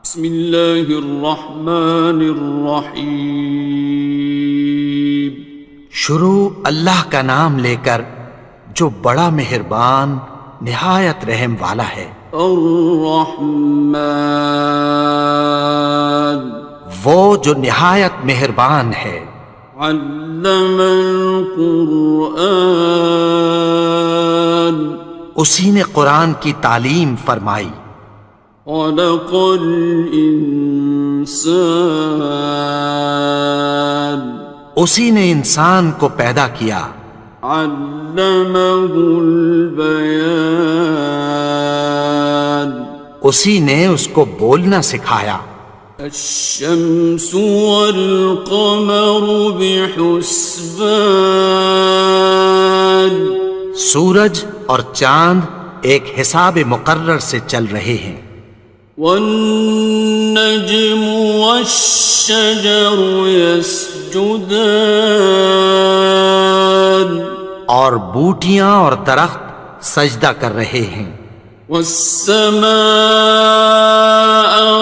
بسم اللہ الرحمن الرحیم۔ شروع اللہ کا نام لے کر جو بڑا مہربان نہایت رحم والا ہے۔ الرحمن، وہ جو نہایت مہربان ہے۔ علم القرآن، اسی نے قرآن کی تعلیم فرمائی۔ خلق الانسان، اسی نے انسان کو پیدا کیا۔ علمہ البیان، اسی نے اس کو بولنا سکھایا۔ الشمس والقمر بحسبان، سورج اور چاند ایک حساب مقرر سے چل رہے ہیں۔ والنجم والشجر يسجدان، اور بوٹیاں اور درخت سجدہ کر رہے ہیں۔ والسماء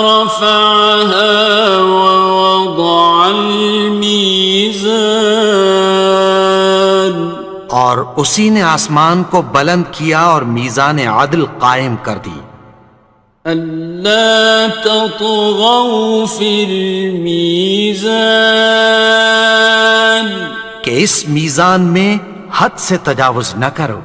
رفعها ووضع الميزان، اور اسی نے آسمان کو بلند کیا اور میزان عدل قائم کر دی۔ ألا تطغوا في الميزان، کہ اس میزان میں حد سے تجاوز نہ کرو۔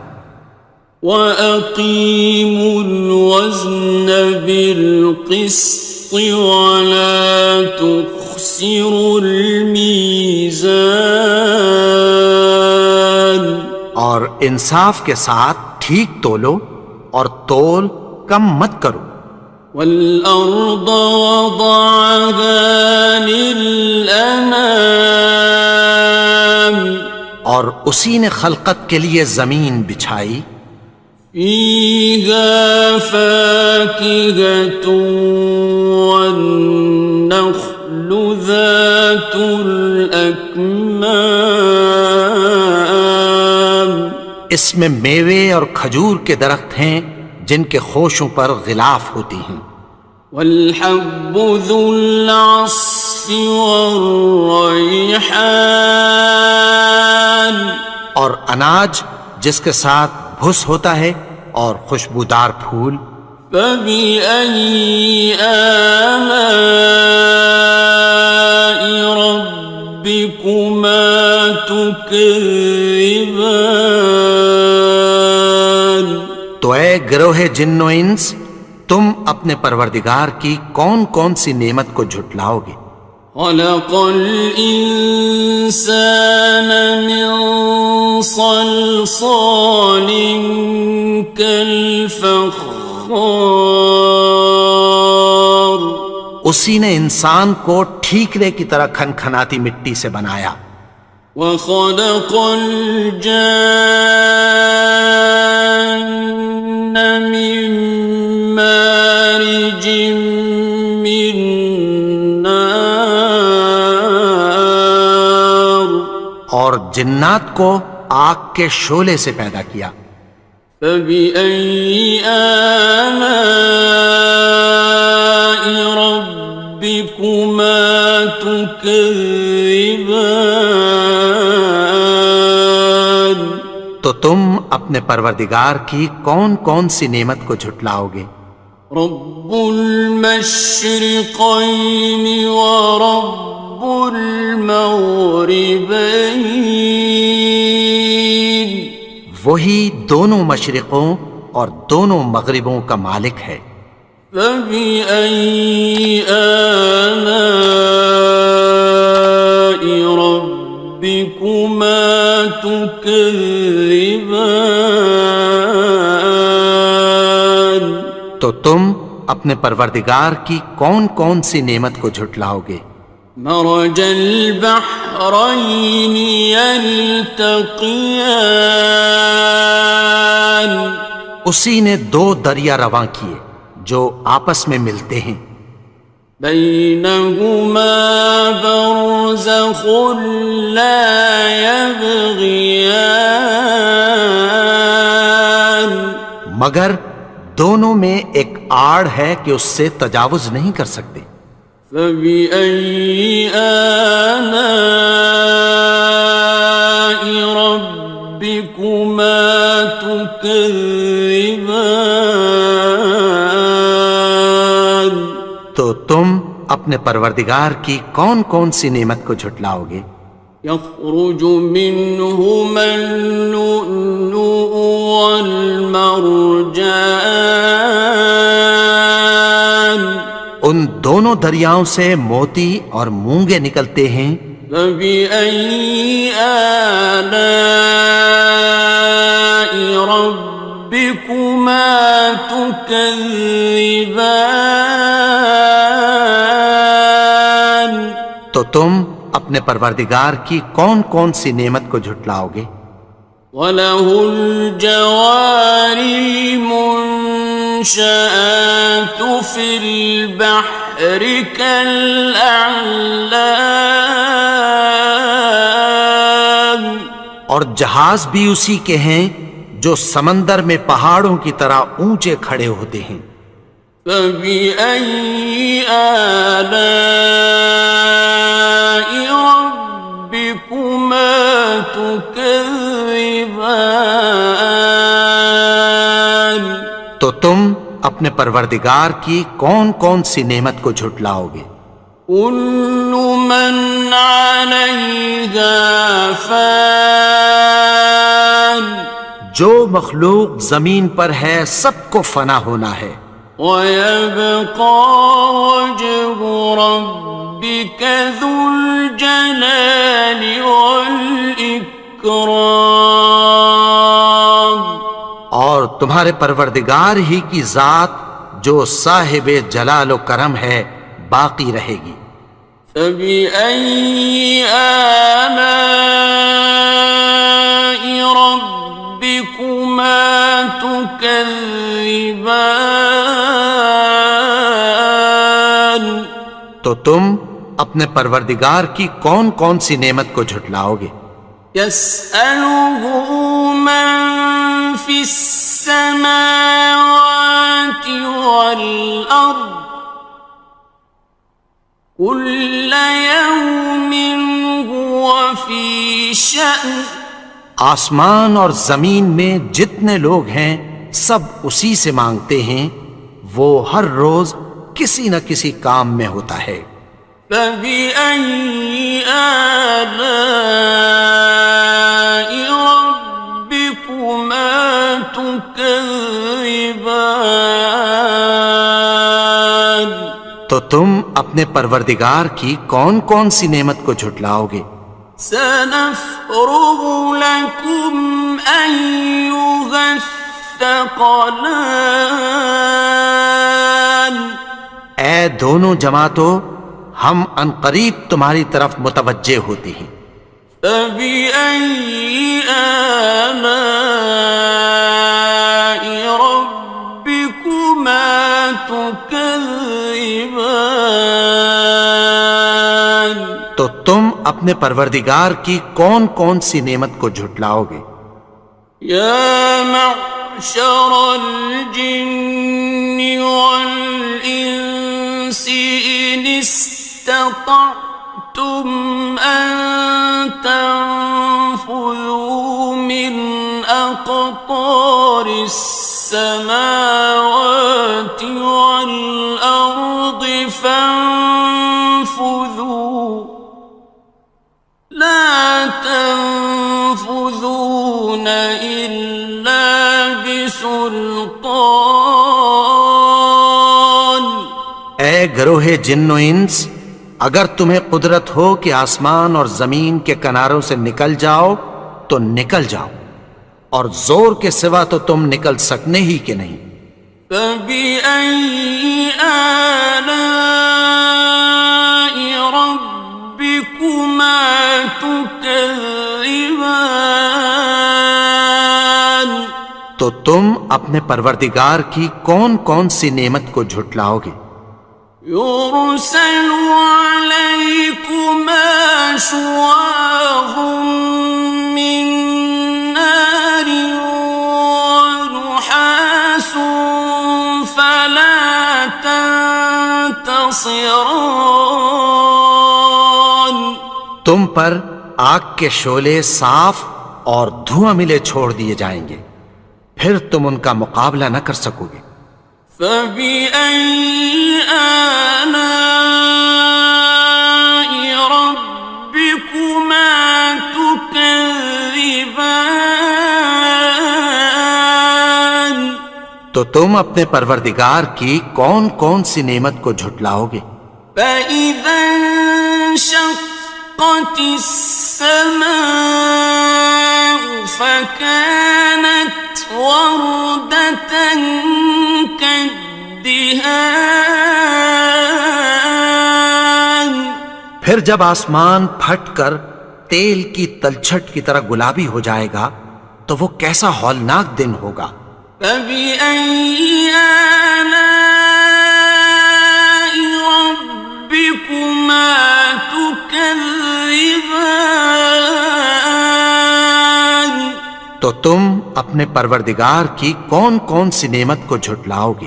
وَأَقِيمُوا الْوَزْنَ بِالْقِسْطِ وَلَا تُخْسِرُوا الْمِيزَانَ، اور انصاف کے ساتھ ٹھیک تولو اور تول کم مت کرو۔ وَالْأَرْضَ وَضَعَهَا لِلْأَنَامِ، اور اسی نے خلقت کے لیے زمین بچھائی۔ فِيهَا فَاكِهَةٌ وَالنَّخْلُ ذَاتُ الْأَكْمَامِ، اس میں میوے اور کھجور کے درخت ہیں جن کے خوشوں پر غلاف ہوتی ہیں۔ وَالْحَبُّ ذُو الْعَصْفِ وَالرَّيْحَانِ، اور اناج جس کے ساتھ بھس ہوتا ہے اور خوشبودار پھول۔ فَبِأَيِّ آلَاءِ رَبِّكُمَا تُكَذِّبَانِ، تو اے گروہ جن و انس، تم اپنے پروردگار کی کون کون سی نعمت کو جھٹلاؤ گے؟ خَلَقَ الْإِنسَانَ مِنْ صَلْصَالٍ كَالْفَخَّارِ، اسی نے انسان کو ٹھیکرے کی طرح کھنکھناتی مٹی سے بنایا۔ وَخَلَقَ الْجَانَّ مِن مَّارِجٍ مِّن نَّارٍ، اور جنات کو آگ کے شعلے سے پیدا کیا۔ فَبِأَيِّ آلَاءِ رَبِّكُمَا تُكَذِّبَانِ، تو تم اپنے پروردگار کی کون کون سی نعمت کو جھٹلاؤ گے؟ رب المشرقین ورب المغربین، وہی دونوں مشرقوں اور دونوں مغربوں کا مالک ہے۔ فَبِأَيِّ آلَاءِ رَبِّكُمَا تُكَذِّبَانِ، تو تم اپنے پروردگار کی کون کون سی نعمت کو جھٹلاؤ گے؟ مرج البحرین یلتقیان، اسی نے دو دریا رواں کیے جو آپس میں ملتے ہیں۔ بینہما برزخ لا یبغیان، مگر دونوں میں ایک آڑ ہے کہ اس سے تجاوز نہیں کر سکتے۔ فبأي آلاء ربكما تكذبان؟ تو تم اپنے پروردگار کی کون کون سی نعمت کو جھٹلاؤ گے؟ يخرج منهما اللؤلؤ والمرجان، ان دونوں دریاؤں سے موتی اور مونگے نکلتے ہیں۔ فبأي آلاء ربكما تكذبان؟ تو تم اپنے پروردگار کی کون کون سی نعمت کو جھٹلاؤ گے؟ وَلَهُ الْجَوَارِ الْمُنشَآتُ فِي الْبَحْرِ كَالْأَعْلَامِ، اور جہاز بھی اسی کے ہیں جو سمندر میں پہاڑوں کی طرح اونچے کھڑے ہوتے ہیں۔ فَبِأَيِّ آلَاءِ رَبِّكُمَا تُكَذِّبَانِ؟ تو تم اپنے پروردگار کی کون کون سی نعمت کو جھٹلاؤ گے؟ كُلُّ مَنْ عَلَيْهَا فَانٍ، جو مخلوق زمین پر ہے سب کو فنا ہونا ہے۔ وَيَبْقَى وَجْهُ رَبِّكَ ذُو الْجَلَالِ وَالْإِكْرَامِ، اور تمہارے پروردگار ہی کی ذات جو صاحب جلال و کرم ہے باقی رہے گی۔ فَبِأَيِّ آلَاءِ رَبِّكُمَا تُكَذِّبَانِ؟ تو تم اپنے پروردگار کی کون کون سی نعمت کو جھٹلاؤ گے؟ يَسْأَلُهُ مَن فِي السَّمَاوَاتِ وَالْأَرْضِ كُلَّ يَوْمٍ هُوَ فِي شَأْنٍ، آسمان اور زمین میں جتنے لوگ ہیں سب اسی سے مانگتے ہیں، وہ ہر روز کسی نہ کسی کام میں ہوتا ہے۔ فَبِأَيِّ آلَاءِ رَبِّكُمَا تُكَذِّبَانِ؟ تو تم اپنے پروردگار کی کون کون سی نعمت کو جھٹلاؤ گے؟ سَنَفْرُغُ لَكُمْ أَيُّهَ الثَّقَلَانِ، اے دونوں جماعتوں، ہم عنقریب تمہاری طرف متوجہ ہوتے ہیں۔ فَبِأَيِّ آلَاءِ رَبِّكُمَا تُكَذِّبَانِ؟ تو تم اپنے پروردگار کی کون کون سی نعمت کو جھٹلاؤ گے؟ يَا مَعْشَرَ الْجِنِّ وَالْإِنسِ إِنِ اسْتَطَعْتُمْ أَن تَنفُذُوا مِنْ أَقْطَارِ السَّمَاوَاتِ وَالْأَرْضِ فَانفُذُوا، لَا تَنفُذُونَ إِلَّا بِسُلْطَانٍ۔ اے گروہ جن و انس، اگر تمہیں قدرت ہو کہ آسمان اور زمین کے کناروں سے نکل جاؤ تو نکل جاؤ، اور زور کے سوا تو تم نکل سکنے ہی کہ نہیں۔ فَبِأَيِّ آلَاءِ رَبِّكُمَا تُكَذِّبَانِ؟ تو تم اپنے پروردگار کی کون کون سی نعمت کو جھٹلاؤ گے؟ يُرْسَلُ عَلَيْكُمَا شُوَاظٌ مِّن نَّارٍ وَنُحَاسٌ خاصران. تم پر آگ کے شعلے صاف اور دھواں ملے چھوڑ دیے جائیں گے، پھر تم ان کا مقابلہ نہ کر سکو گے۔ فَبِأَيِّ آلَاءِ رَبِّكُمَا تُكَذِّبَانِ. تو تم اپنے پروردگار کی کون کون سی نعمت کو جھٹلاؤ گے؟ فَإِذَا انشَقَّتِ السَّمَاءُ فَكَانَتْ وَرْدَةً كَالدِّهَانِ. پھر جب آسمان پھٹ کر تیل کی تلچھٹ کی طرح گلابی ہو جائے گا تو وہ کیسا ہولناک دن ہوگا۔ فَبِأَيِّ آلَاءِ رَبِّكُمَا تُكَذِّبَانِ. تو تم اپنے پروردگار کی کون کون سی نعمت کو جھٹلاؤ گے؟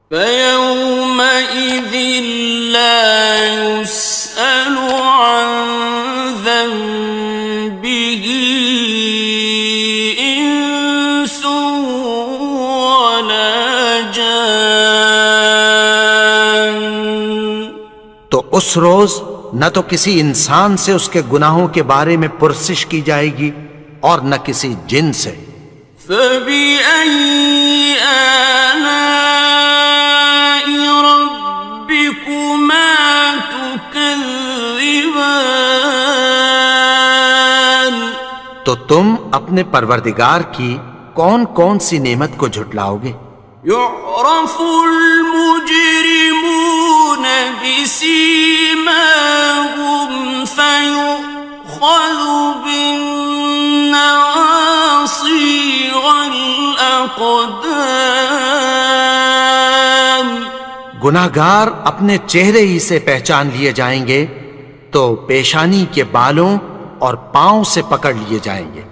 فَيَوْمَئِذٍ لَا يُسْأَلُ عَنْ ذَنبِهِ إِنسٌ وَلَا جَانٌ. تو اس روز نہ تو کسی انسان سے اس کے گناہوں کے بارے میں پرسش کی جائے گی اور نہ کسی جن سے۔ فَبِأَيِّ آلَاءِ رَبِّكُمَا تُكَذِّبَانِ. تو تم اپنے پروردگار کی کون کون سی نعمت کو جھٹلاؤ گے؟ يُعْرَفُ الْمُجْرِمُونَ بِسِيمَاهُمْ فَيُؤْخَذُ بِالنَّوَاصِي وَالْأَقْدَامِ. گناہگار اپنے چہرے ہی سے پہچان لیے جائیں گے تو پیشانی کے بالوں اور پاؤں سے پکڑ لیے جائیں گے۔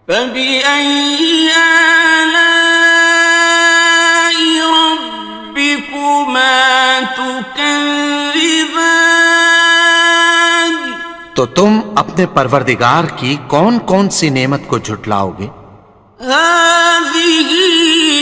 فَبِأَيِّ آلَاءِ رَبِّكُمَا تُكَذِّبَانِ. تو تم اپنے پروردگار کی کون کون سی نعمت کو جھٹلاؤ گے؟ هَٰذِهِ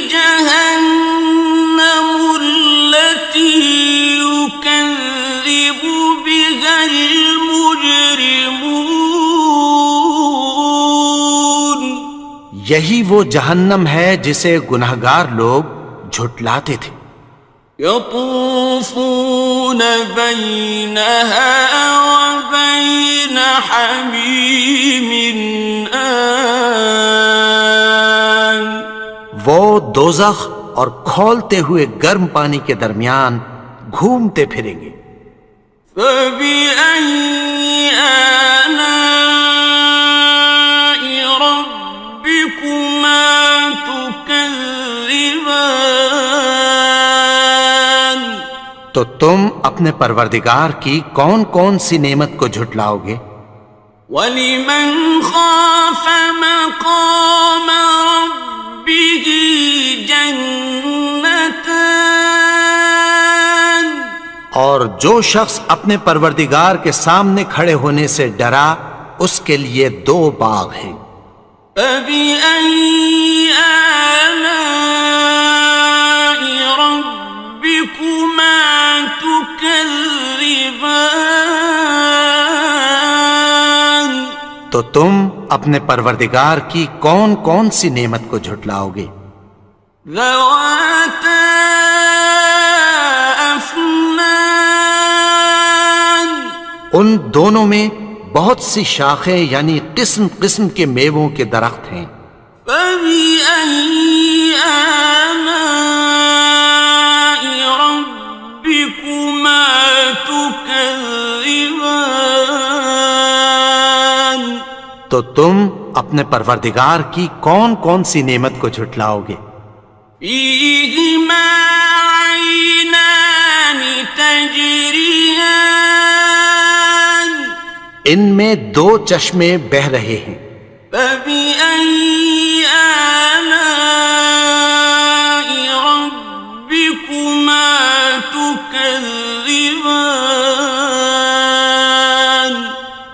جَهَنَّمُ الَّتِي يُكَذِّبُ بِهَا الْمُجْرِمُونَ. یہی وہ جہنم ہے جسے گناہگار لوگ جھٹلاتے تھے۔ يَطُوفُونَ بَيْنَهَا وَبَيْنَ حَمِيمٍ آنٍ. وہ دوزخ اور کھولتے ہوئے گرم پانی کے درمیان گھومتے پھریں گے۔ فَبِأَيِّ آلَاءِ رَبِّكُمَا تُكَذِّبَانِ. تو تم اپنے پروردگار کی کون کون سی نعمت کو جھٹلاؤ گے؟ وَلِمَنْ خَافَ مَقَامَ رَبِّهِ جَنَّتَانِ. اور جو شخص اپنے پروردگار کے سامنے کھڑے ہونے سے ڈرا اس کے لیے دو باغ ہیں۔ فَبِأَيِّ آلَاءِ رَبِّكُمَا تُكَذِّبَانِ. تو تم اپنے پروردگار کی کون کون سی نعمت کو جھٹلاؤ گے؟ ذَوَاتَا أَفْنَانٍ. ان دونوں میں بہت سی شاخیں یعنی قسم قسم کے میووں کے درخت ہیں۔ فَبِأَيِّ آلَاءِ رَبِّكُمَا تُكَذِّبَانِ. تو تم اپنے پروردگار کی کون کون سی نعمت کو جھٹلاؤ گے؟ فِيهِمَا عَيْنَانِ تَجْرِيَانِ. ان میں دو چشمے بہہ رہے ہیں۔ فَبِأَيِّ آلَاءِ رَبِّكُمَا تُكَذِّبَانِ. تكذبان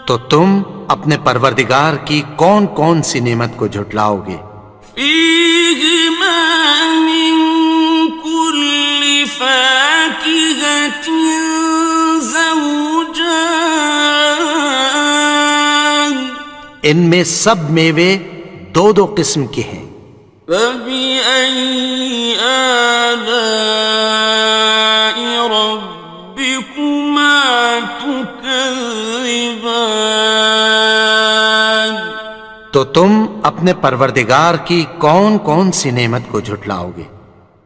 تو تم اپنے پروردگار کی کون کون سی نعمت کو جھٹلاؤ گے؟ فيهما من كل فاكهة زوجان ان میں سب میوے دو دو قسم کے ہیں۔ فبأي آلاء ربكما تكذبان تو تم اپنے پروردگار کی کون کون سی نعمت کو جھٹلاؤ گے؟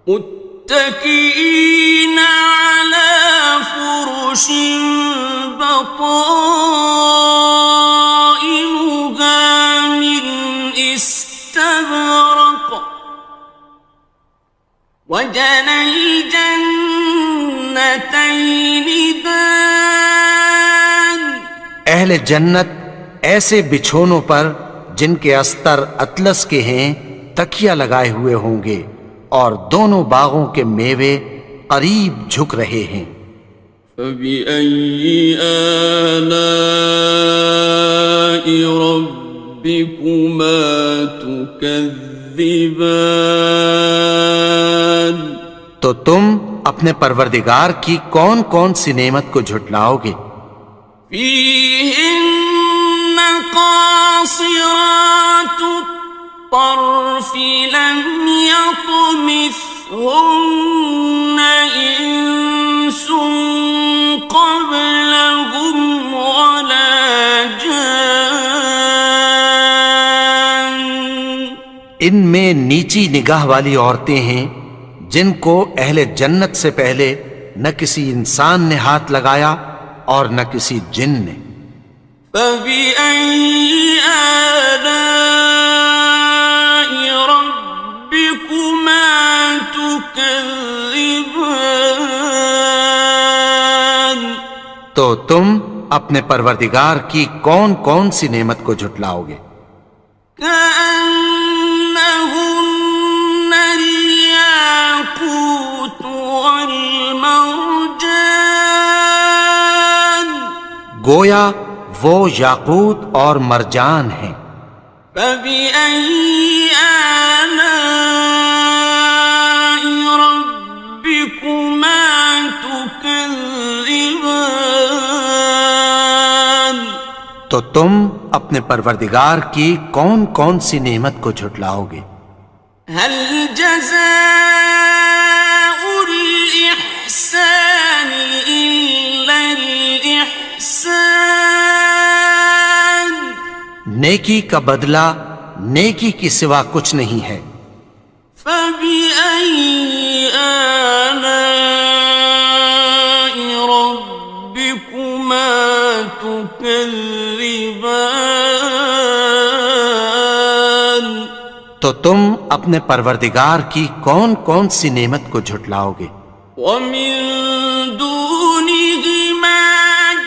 متكئين على فرش بطائنها من استبرق وجنى الجنتين دان اہل جنت ایسے بچھونوں پر جن کے استر اطلس کے ہیں تکیہ لگائے ہوئے ہوں گے، اور دونوں باغوں کے میوے قریب جھک رہے ہیں۔ فبأي آلاء ربكما تكذبان تو تم اپنے پروردگار کی کون کون سی نعمت کو جھٹلاؤ گے؟ فيهن قاصرات الطرف لم يطمثهن إنس قبلهم ولا جان ان میں نیچی نگاہ والی عورتیں ہیں جن کو اہل جنت سے پہلے نہ کسی انسان نے ہاتھ لگایا اور نہ کسی جن نے۔ فبأي آلاء ربكما تكذبان تو تم اپنے پروردگار کی کون کون سی نعمت کو جھٹلاؤ گے؟ كأنهن الياقوت والمرجان گویا وہ یاقوت اور مرجان ہیں۔ فبأي آلاء ربكما تكذبان تو تم اپنے پروردگار کی کون کون سی نعمت کو جھٹلاؤ گے؟ هل جزاء الإحسان إلا الإحسان نیکی کا بدلہ نیکی کی سوا کچھ نہیں ہے۔ فبأي آلاء ربكما تكذبان تو تم اپنے پروردگار کی کون کون سی نعمت کو جھٹلاؤ گے؟ ومن دونهما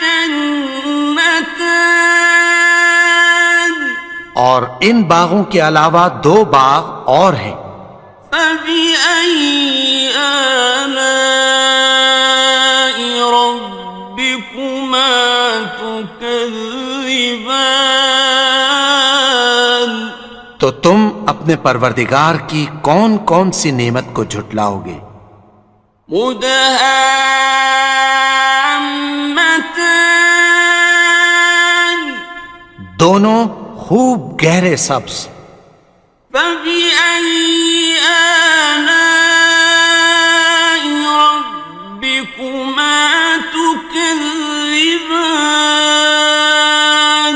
جنتان اور ان باغوں کے علاوہ دو باغ اور ہیں۔ فبأي آلاء ربكما تكذبان تو تم اپنے پروردگار کی کون کون سی نعمت کو جھٹلاؤ گے؟ مدهامتان دونوں خوب گہرے سبز۔ فبأي آلاء ربكما تكذبان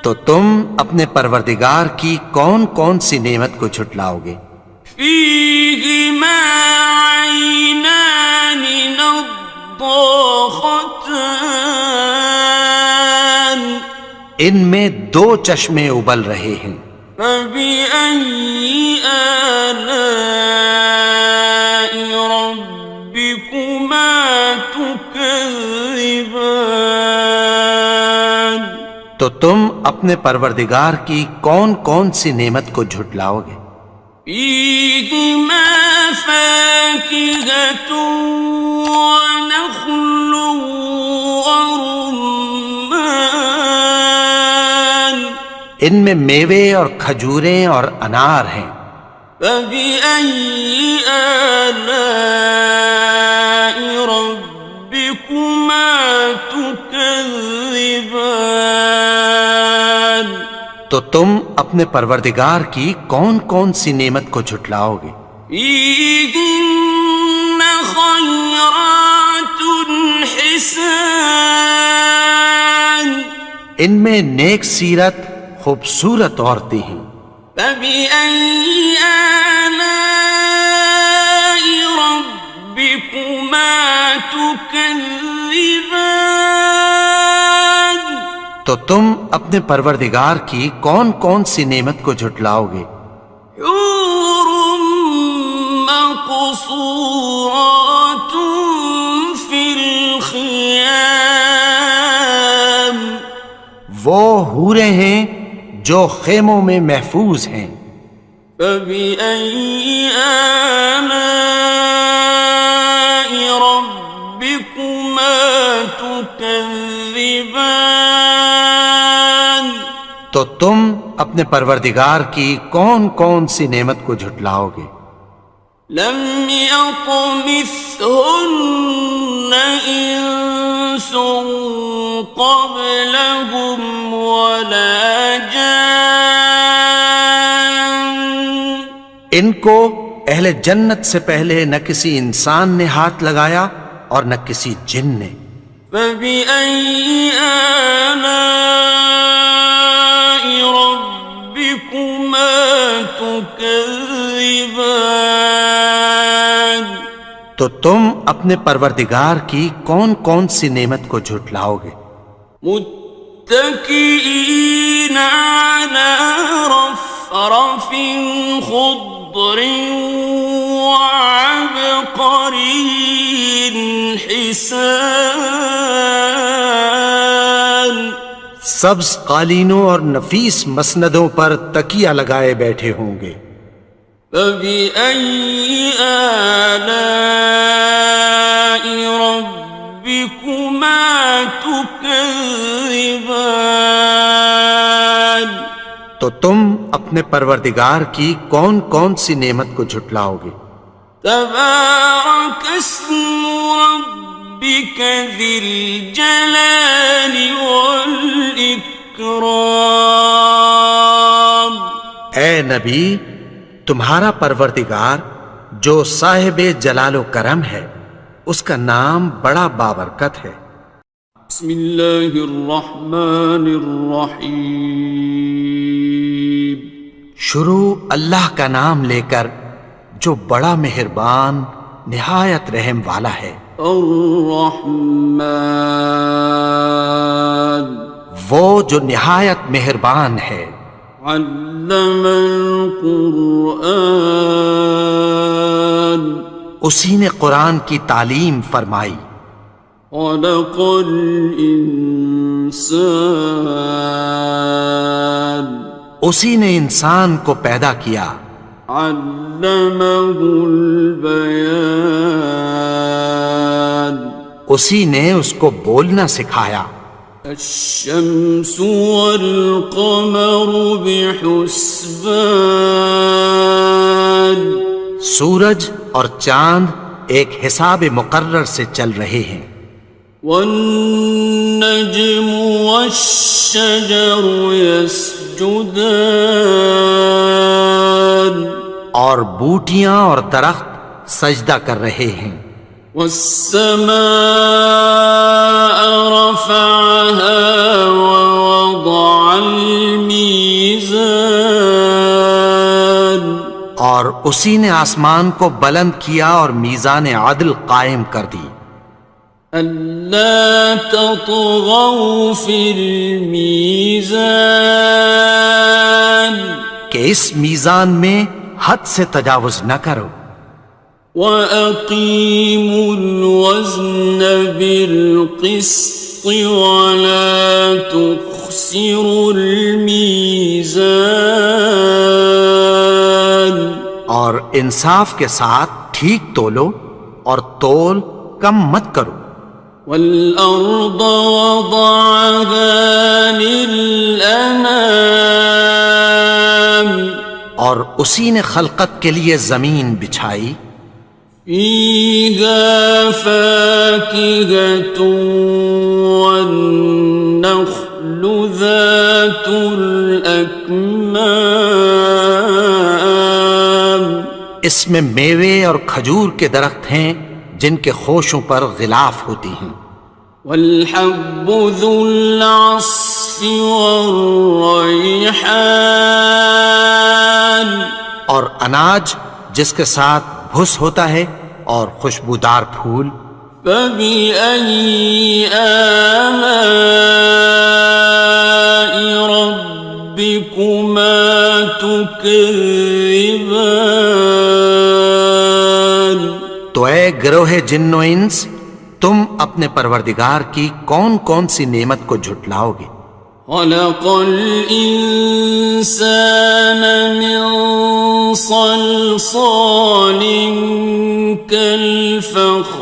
تو تم اپنے پروردگار کی کون کون سی نعمت کو جھٹلاؤ گے؟ فيهما عينان نضاختان ان میں دو چشمے ابل رہے ہیں۔ فبأي آلاء ربكما تكذبان تو تم اپنے پروردگار کی کون کون سی نعمت کو جھٹلاؤ گے؟ فيهما فاكهة ونخل ورمان ان میں میوے اور کھجوریں اور انار ہیں. فبأي آلاء ربكما تكذبان تو تم اپنے پروردگار کی کون کون سی نعمت کو جھٹلاؤ گے؟ فيهن خيرات حسان ان میں نیک سیرت خوبصورت عورتیں ہیں. فبأي آلاء ربكما تكذبان تو تم اپنے پروردگار کی کون کون سی نعمت کو جھٹلاؤ گے؟ حور مقصورات في الخيام وہ حوریں ہیں جو خیموں میں محفوظ ہیں. فبأي آلاء ربكما تكذبان تو تم اپنے پروردگار کی کون کون سی نعمت کو جھٹلاؤ گے؟ لم يطمثهن إنس قبلهم ولا جان ان کو اہل جنت سے پہلے نہ کسی انسان نے ہاتھ لگایا اور نہ کسی جن نے. فبأي آلاء ربكما تكذبان تو تم اپنے پروردگار کی کون کون سی نعمت کو جھٹلاؤ گے؟ متكئين على رفرف خضر وعبقري حسان سبز قالینوں اور نفیس مسندوں پر تکیہ لگائے بیٹھے ہوں گے. فبأي آلاء ربكما تكذبان تو تم اپنے پروردگار کی کون کون سی نعمت کو جھٹلاؤ گے؟ تبارك اسم ربك ذي الجلال والإكرام اے نبی، تمہارا پروردگار جو صاحب جلال و کرم ہے، اس کا نام بڑا بابرکت ہے. بسم اللہ الرحمن الرحیم شروع اللہ کا نام لے کر جو بڑا مہربان نہایت رحم والا ہے. الرحمن وہ جو نہایت مہربان ہے. علم القرآن اسی نے قرآن کی تعلیم فرمائی. خلق الانسان اسی نے انسان کو پیدا کیا. علمہ البیان اسی نے اس کو بولنا سکھایا. الشمس والقمر بحسبان سورج اور چاند ایک حساب مقرر سے چل رہے ہیں. والنجم والشجر يسجدان اور بوٹیاں اور درخت سجدہ کر رہے ہیں. والسماء رفعها ووضع الميزان اور اسی نے آسمان کو بلند کیا اور میزان عدل قائم کر دی. ألا تطغوا في الميزان کہ اس میزان میں حد سے تجاوز نہ کرو. وَأَقِيمُوا الْوَزْنَ بِالْقِسْطِ وَلَا تُخْسِرُوا الْمِيزَانَ اور انصاف کے ساتھ ٹھیک تولو اور تول کم مت کرو. والأرض وضعها للأنام اور اسی نے خلقت کے لیے زمین بچھائی. فيها فاكهة والنخل ذات الأكمام اس میں میوے اور کھجور کے درخت ہیں جن کے خوشوں پر غلاف ہوتی ہیں. والحب ذو العصف والریحان اور اناج جس کے ساتھ بھس ہوتا ہے اور خوشبودار پھول. فبأي آلاء ربكما تكذبان تو اے گروہ جن و انس تم اپنے پروردگار کی کون کون سی نعمت کو جھٹلاؤ گے. خلق الإنسان من صلصال كالفخار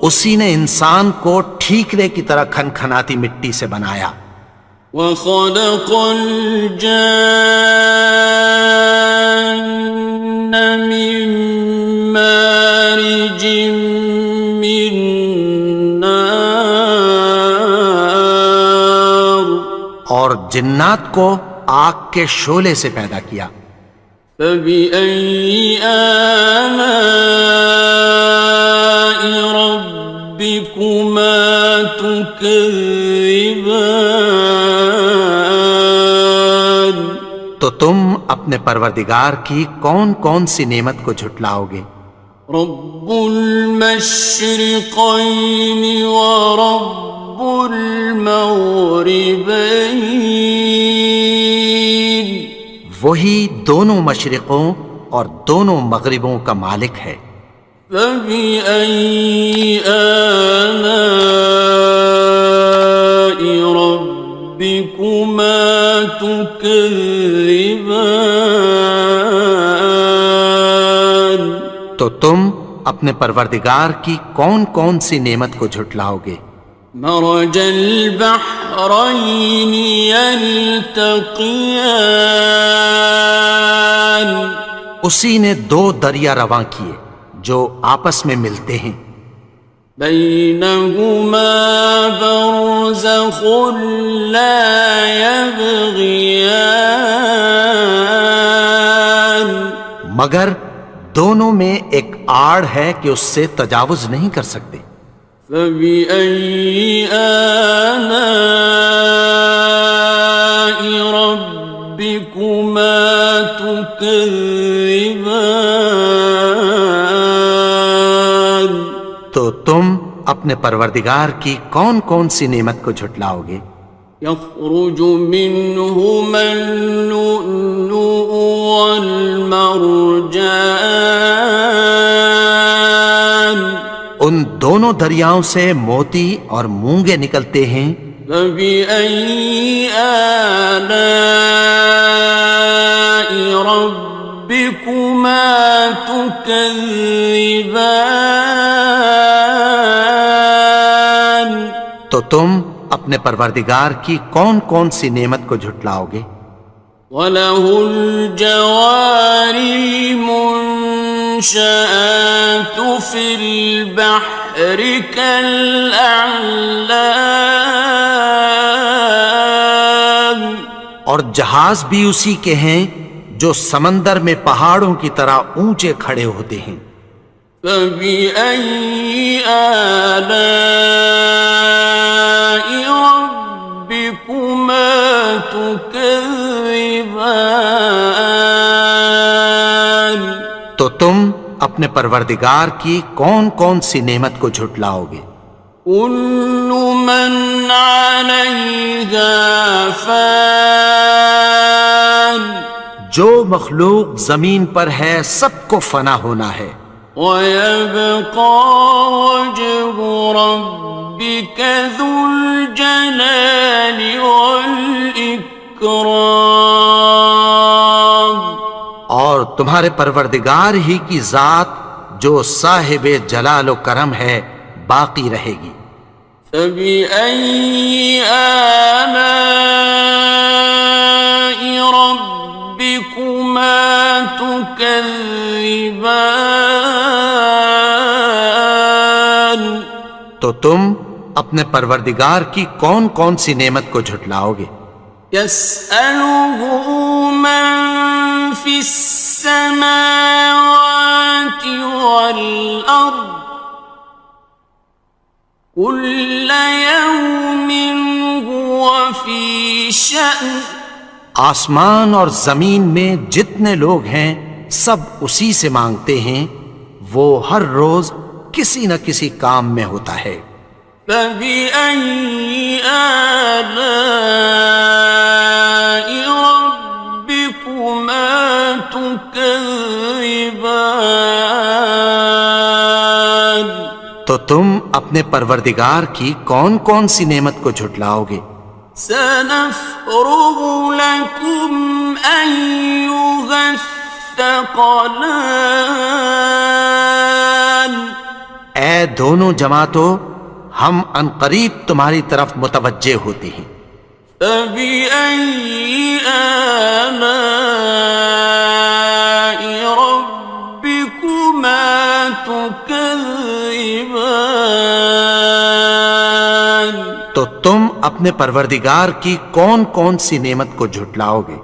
اسی نے انسان کو ٹھیکرے کی طرح کھنکھناتی مٹی سے بنایا. وخلق الجان من مارج من نار اور جنات کو آگ کے شعلے سے پیدا کیا. فبأي آلاء ربكما تكذبان تو تم اپنے پروردگار کی کون کون سی نعمت کو جھٹلاؤ گے. رب المشرقين ورب المغربين وہی دونوں مشرقوں اور دونوں مغربوں کا مالک ہے. فبأي آلاء ربكما تكذبان تو تم اپنے پروردگار کی کون کون سی نعمت کو جھٹلاؤ گے. مرج البحرين يلتقيان اسی نے دو دریا رواں کیے جو آپس میں ملتے ہیں. بينهما برزخ لا يبغيان مگر دونوں میں ایک آڑ ہے کہ اس سے تجاوز نہیں کر سکتے. فبأي آلاء ربكما تكذبان تو تم اپنے پروردگار کی کون کون سی نعمت کو جھٹلاؤ گے. يخرج منهما اللؤلؤ والمرجان ان دونوں دریاؤں سے موتی اور مونگے نکلتے ہیں. فبأي آلاء ربكما تكذبان تو تم اپنے پروردگار کی کون کون سی نعمت کو جھٹلاؤ گے. وَلَهُ الْجَوَارِ الْمُنشَآتُ فِي الْبَحْرِ كَالْأَعْلَامِ اور جہاز بھی اسی کے ہیں جو سمندر میں پہاڑوں کی طرح اونچے کھڑے ہوتے ہیں. فَبِأَيِّ آلَاءِ رَبِّكُمَا تُكَذِّبَانِ تو تم اپنے پروردگار کی کون کون سی نعمت کو جھٹلاؤ گے. كُلُّ مَنْ عَلَيْهَا فَانٍ جو مخلوق زمین پر ہے سب کو فنا ہونا ہے. وَيَبْقَى وَجْهُ رَبِّكَ ذُو الْجَلَالِ وَالْإِكْرَامِ تمہارے پروردگار ہی کی ذات جو صاحب جلال و کرم ہے باقی رہے گی۔ فبأي آلاء ربكما تكذبان؟ تو تم اپنے پروردگار کی کون کون سی نعمت کو جھٹلاؤ گے؟ يسأله من في السماوات والأرض كل يوم هو في شأن۔ آسمان اور زمین میں جتنے لوگ ہیں سب اسی سے مانگتے ہیں، وہ ہر روز کسی نہ کسی کام میں ہوتا ہے۔ فبأي آلاء ربكما تكذبان؟ تو تم اپنے پروردگار کی کون کون سی نعمت کو جھٹلاؤ گے؟ سنفرغ لكم أيها الثقلان۔ اے دونوں جماعتوں، ہم عنقریب تمہاری طرف متوجہ ہوتے ہیں۔ فبأي آلاء ربكما تكذبان؟ تو تم اپنے پروردگار کی کون کون سی نعمت کو جھٹلاؤ گے؟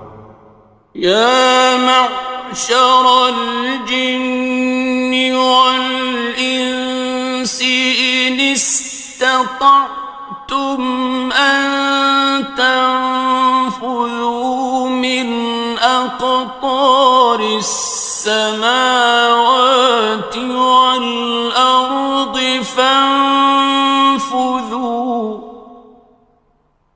يا معشر الجن والإنس إن استطعتم أن تنفذوا من أقطار السماوات والأرض فانفذوا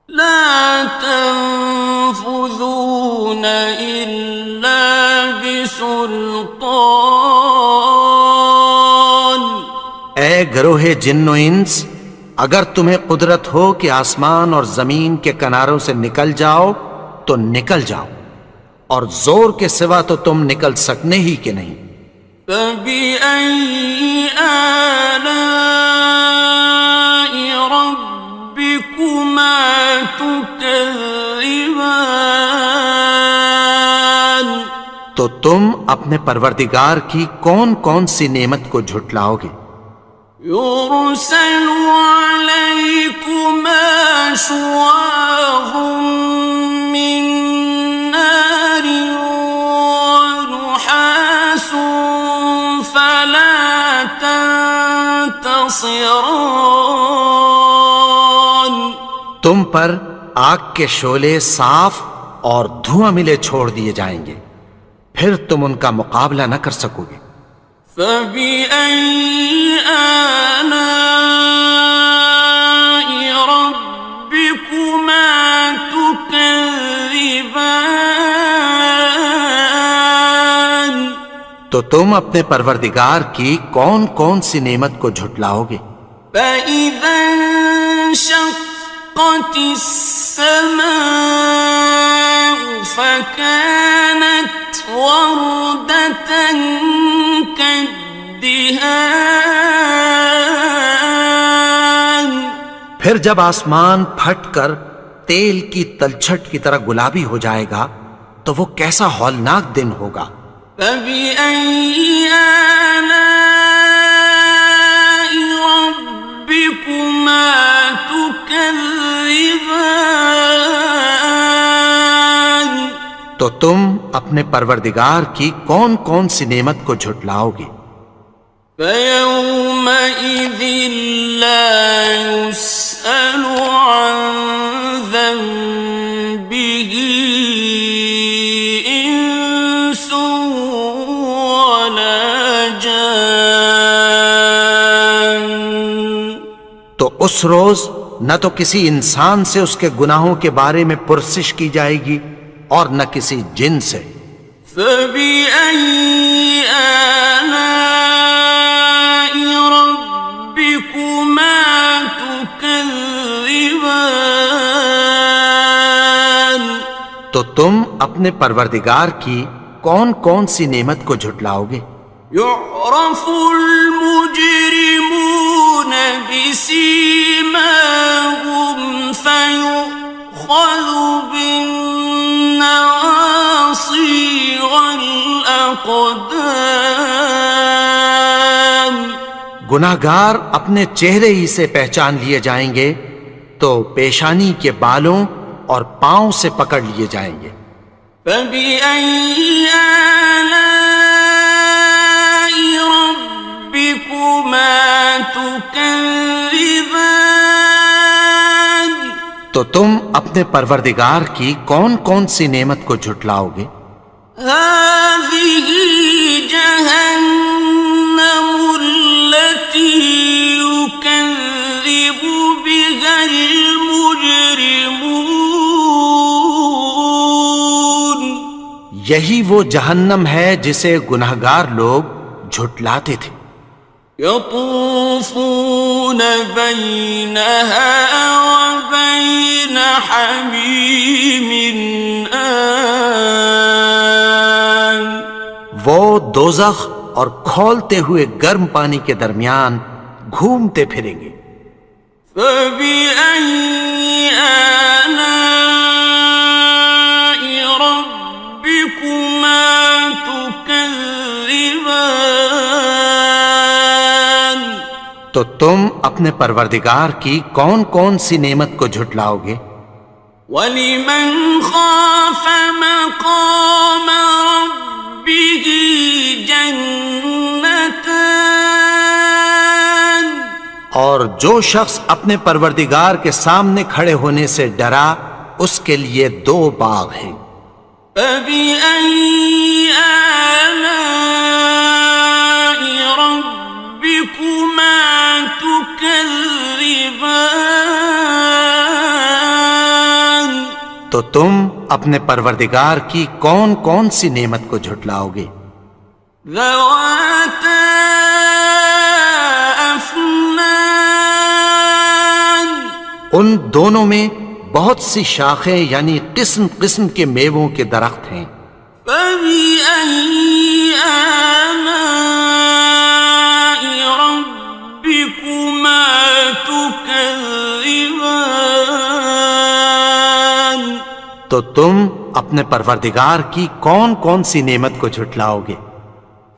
لا تنفذون إلا بسلطان۔ اے گروہ جن و انس، اگر تمہیں قدرت ہو کہ آسمان اور زمین کے کناروں سے نکل جاؤ تو نکل جاؤ، اور زور کے سوا تو تم نکل سکنے ہی کہ نہیں۔ فبأي آلاء ربكما تكذبان؟ تو تم اپنے پروردگار کی کون کون سی نعمت کو جھٹلاؤ گے؟ يرسل عليكما شواظ من نار ونحاس فلا تنتصران۔ تم پر آگ کے شعلے صاف اور دھواں ملے چھوڑ دیے جائیں گے، پھر تم ان کا مقابلہ نہ کر سکو گے۔ فبأي آلاء ربكما تكذبان؟ تو تم اپنے پروردگار کی کون کون سی نعمت کو جھٹلاؤ گے؟ فإذا انشقت السماء فكانت وردة كالدهان۔ پھر جب آسمان پھٹ کر تیل کی تلچھٹ کی طرح گلابی ہو جائے گا تو وہ کیسا ہولناک دن ہوگا۔ فبأي آلاء ربكما تكذبان؟ تو تم اپنے پروردگار کی کون کون سی نعمت کو جھٹلاؤ گے؟ فيومئذ لا يسأل عن ذنبه إنس ولا جان۔ تو اس روز نہ تو کسی انسان سے اس کے گناہوں کے بارے میں پرسش کی جائے گی اور نہ کسی جن سے۔ فبأي آلاء ربكما تكذبان؟ تو تم اپنے پروردگار کی کون کون سی نعمت کو جھٹلاؤ گے؟ يعرف المجرمون بسيماهم فيؤخذ بالنواصي والأقدام. گناہگار اپنے چہرے ہی سے پہچان لیے جائیں گے تو پیشانی کے بالوں اور پاؤں سے پکڑ لیے جائیں گے. فبأي آلاء ربكما تكذبان. تو تم اپنے پروردگار کی کون کون سی نعمت کو جھٹلاؤ گے؟ هذه جهنم التي يكذب بها المجرمون. یہی وہ جہنم ہے جسے گناہگار لوگ جھٹلاتے تھے. يطوفون بينها وبين حميم آن. وہ دوزخ اور کھولتے ہوئے گرم پانی کے درمیان گھومتے پھریں گے. فبأي آلاء ربكما تكذبان. تو تم اپنے پروردگار کی کون کون سی نعمت کو جھٹلاؤ گے؟ وَلِمَنْ خَافَ مَقَامَ رَبِّهِ جَنَّتَانِ. اور جو شخص اپنے پروردگار کے سامنے کھڑے ہونے سے ڈرا اس کے لیے 2 باغ ہیں. فَبِأَيِّ آلَاءِ رَبِّكُمَا تُكَذِّبَانِ. تو تم اپنے پروردگار کی کون کون سی نعمت کو جھٹلاؤ گے؟ ذَوَاتَا أَفْنَانٍ. ان دونوں میں بہت سی شاخیں یعنی قسم قسم کے میووں کے درخت ہیں. فَبِأَيِّ آلَاءِ رَبِّكُمَا تُكَذِّبَانِ. تو تم اپنے پروردگار کی کون کون سی نعمت کو جھٹلاؤ گے؟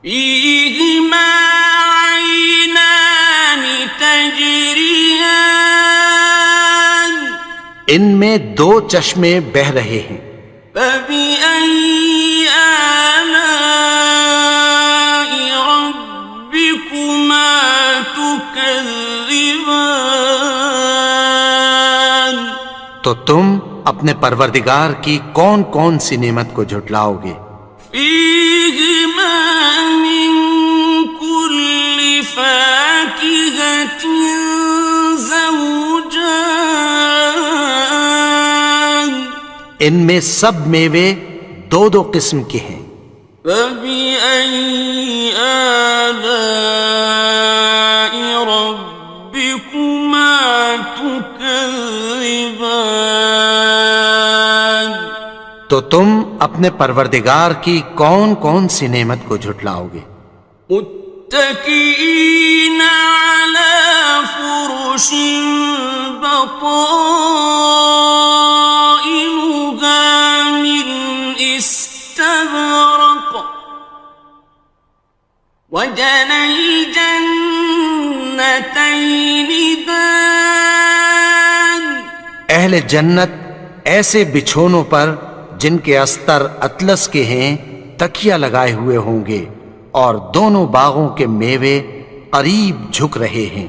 فِيهِمَا عَيْنَانِ تَجْرِيَانِ. ان میں 2 چشمے بہہ رہے ہیں. فَبِأَيِّ آلَاءِ رَبِّكُمَا تُكَذِّبَانِ. تو تم اپنے پروردگار کی کون کون سی نعمت کو جھٹلاؤ گے؟ فِيهِمَا مِن كُلِّ فَاكِهَةٍ زَوْجَانِ. ان میں سب میوے 2 قسم کے ہیں. فَبِأَيِّ آلَاءِ رَبِّكُمَا تُكَذِّبَانِ. تو تم اپنے پروردگار کی کون کون سی نعمت کو جھٹلاؤ گے؟ متكئين على فرش بطائنها من استبرق وجنى الجنتين دان. اہل جنت ایسے بچھونوں پر جن کے استر اطلس کے ہیں تکیہ لگائے ہوئے ہوں گے اور دونوں باغوں کے میوے قریب جھک رہے ہیں.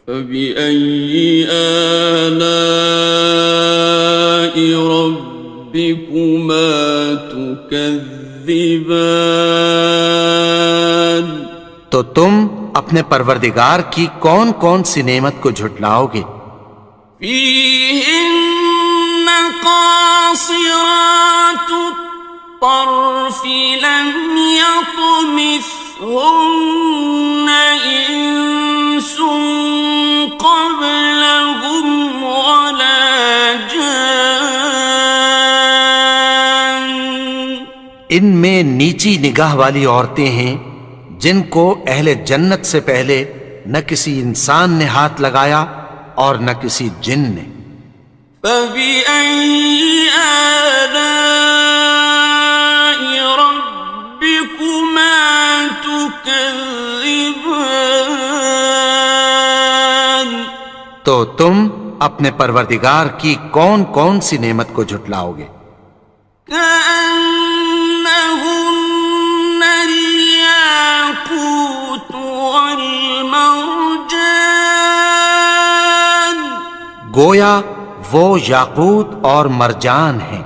فَبِأَيِّ آلَاءِ رَبِّكُمَا تُكَذِّبَانِ. تو تم اپنے پروردگار کی کون کون سی نعمت کو جھٹلاؤ گے؟ فِيهِنَّ قَاصِرَاتُ الطَّرْفِ لَمْ يَطْمِثْهُنَّ إِنسٌ قَبْلَهُمْ وَلَا جَانٌّ. ان میں نیچی نگاہ والی عورتیں ہیں جن کو اہل جنت سے پہلے نہ کسی انسان نے ہاتھ لگایا اور نہ کسی جن نے۔ فَبِأَيِّ آلَاءِ رَبِّكُمَا تُكَذِّبَانِ؟ تو تم اپنے پروردگار کی کون کون سی نعمت کو جھٹلاؤ گے؟ كأنهن الياقوت والمرجان، گویا وہ یاقوت اور مرجان ہیں۔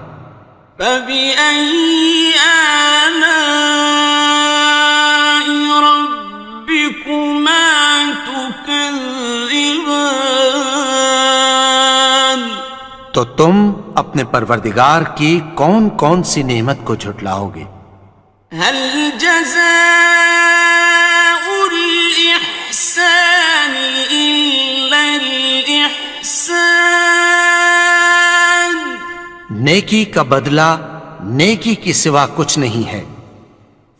فبأي آلاء ربكما تكذبان؟ تو تم اپنے پروردگار کی کون کون سی نعمت کو جھٹلاؤ گے؟ هل جزاء الإحسان إلا الإحسان؟ نیکی کا بدلہ نیکی کی سوا کچھ نہیں ہے۔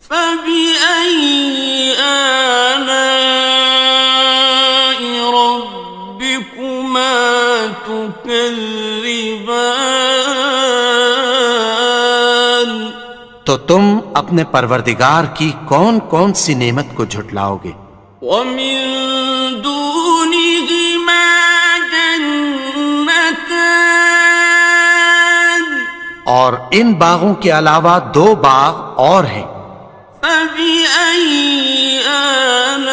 فبأي آلاء ربكما تكذبان؟ تو تم اپنے پروردگار کی کون کون سی نعمت کو جھٹلاؤ گے؟ ومن دونهما جنتان، اور ان باغوں کے علاوہ دو باغ اور ہیں۔ فبأي آلاء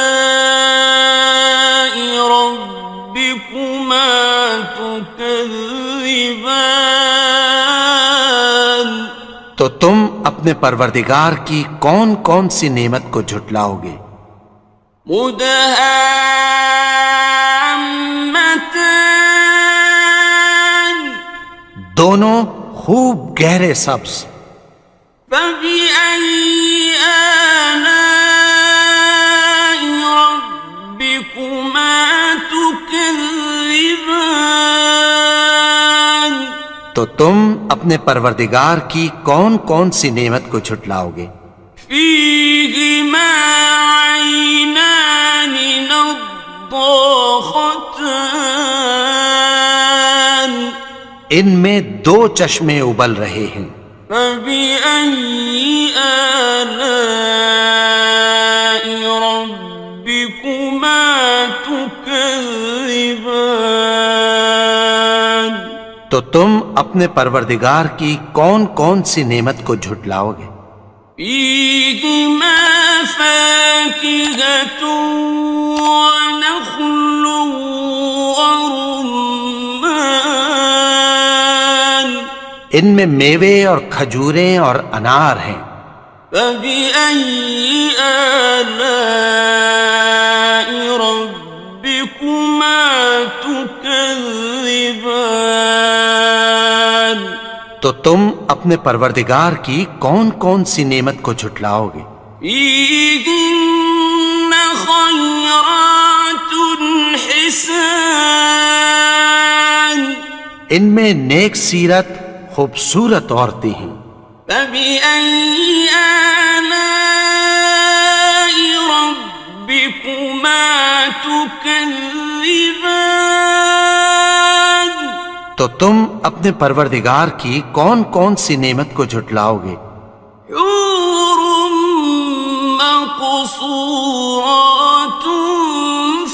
ربكما تكذبان؟ تو تم اپنے پروردگار کی کون کون سی نعمت کو جھٹلاؤ گے؟ مدہامتان، دونوں خوب گہرے سبز۔ فبأي آلاء ربكما تكذبان؟ تو تم اپنے پروردگار کی کون کون سی نعمت کو جھٹلاؤ گے؟ فيهما عينان نضاختان، ان میں دو چشمے ابل رہے ہیں۔ فبأي آلاء ربكما تكذبان؟ تو تم اپنے پروردگار کی کون کون سی نعمت کو جھٹلاؤ گے؟ فيهما فاكهة ونخل ورمان، ان میں میوے اور کھجوریں اور انار ہیں۔ فبأي آلاء ربكما تكذبان؟ تو تم اپنے پروردگار کی کون کون سی نعمت کو جھٹلاؤ گے؟ فيهن خيرات حسان، ان میں نیک سیرت خوبصورت عورتیں ہیں۔ فبأي آلاء ربكما تكذبان؟ تو تم اپنے پروردگار کی کون کون سی نعمت کو جھٹلاؤ گے؟ حور مقصورات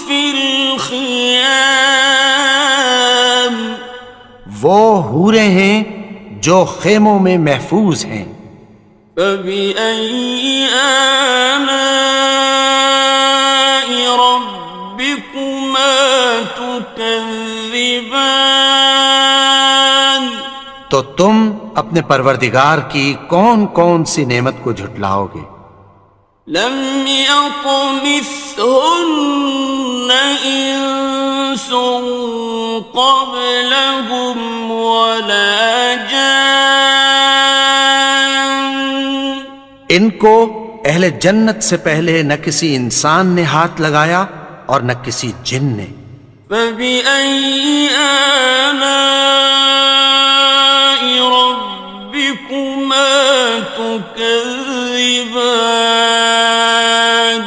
في الخيام، وہ حوریں ہیں جو خیموں میں محفوظ ہیں۔ فبأي آلاء ربكما تكذبان؟ تو تم اپنے پروردگار کی کون کون سی نعمت کو جھٹلاؤ گے؟ لم يطمثهن إنس قبلهم ولا جان، ان کو اہل جنت سے پہلے نہ کسی انسان نے ہاتھ لگایا اور نہ کسی جن نے۔ فبأي آلاء ربكما تكذبان؟ تكذبان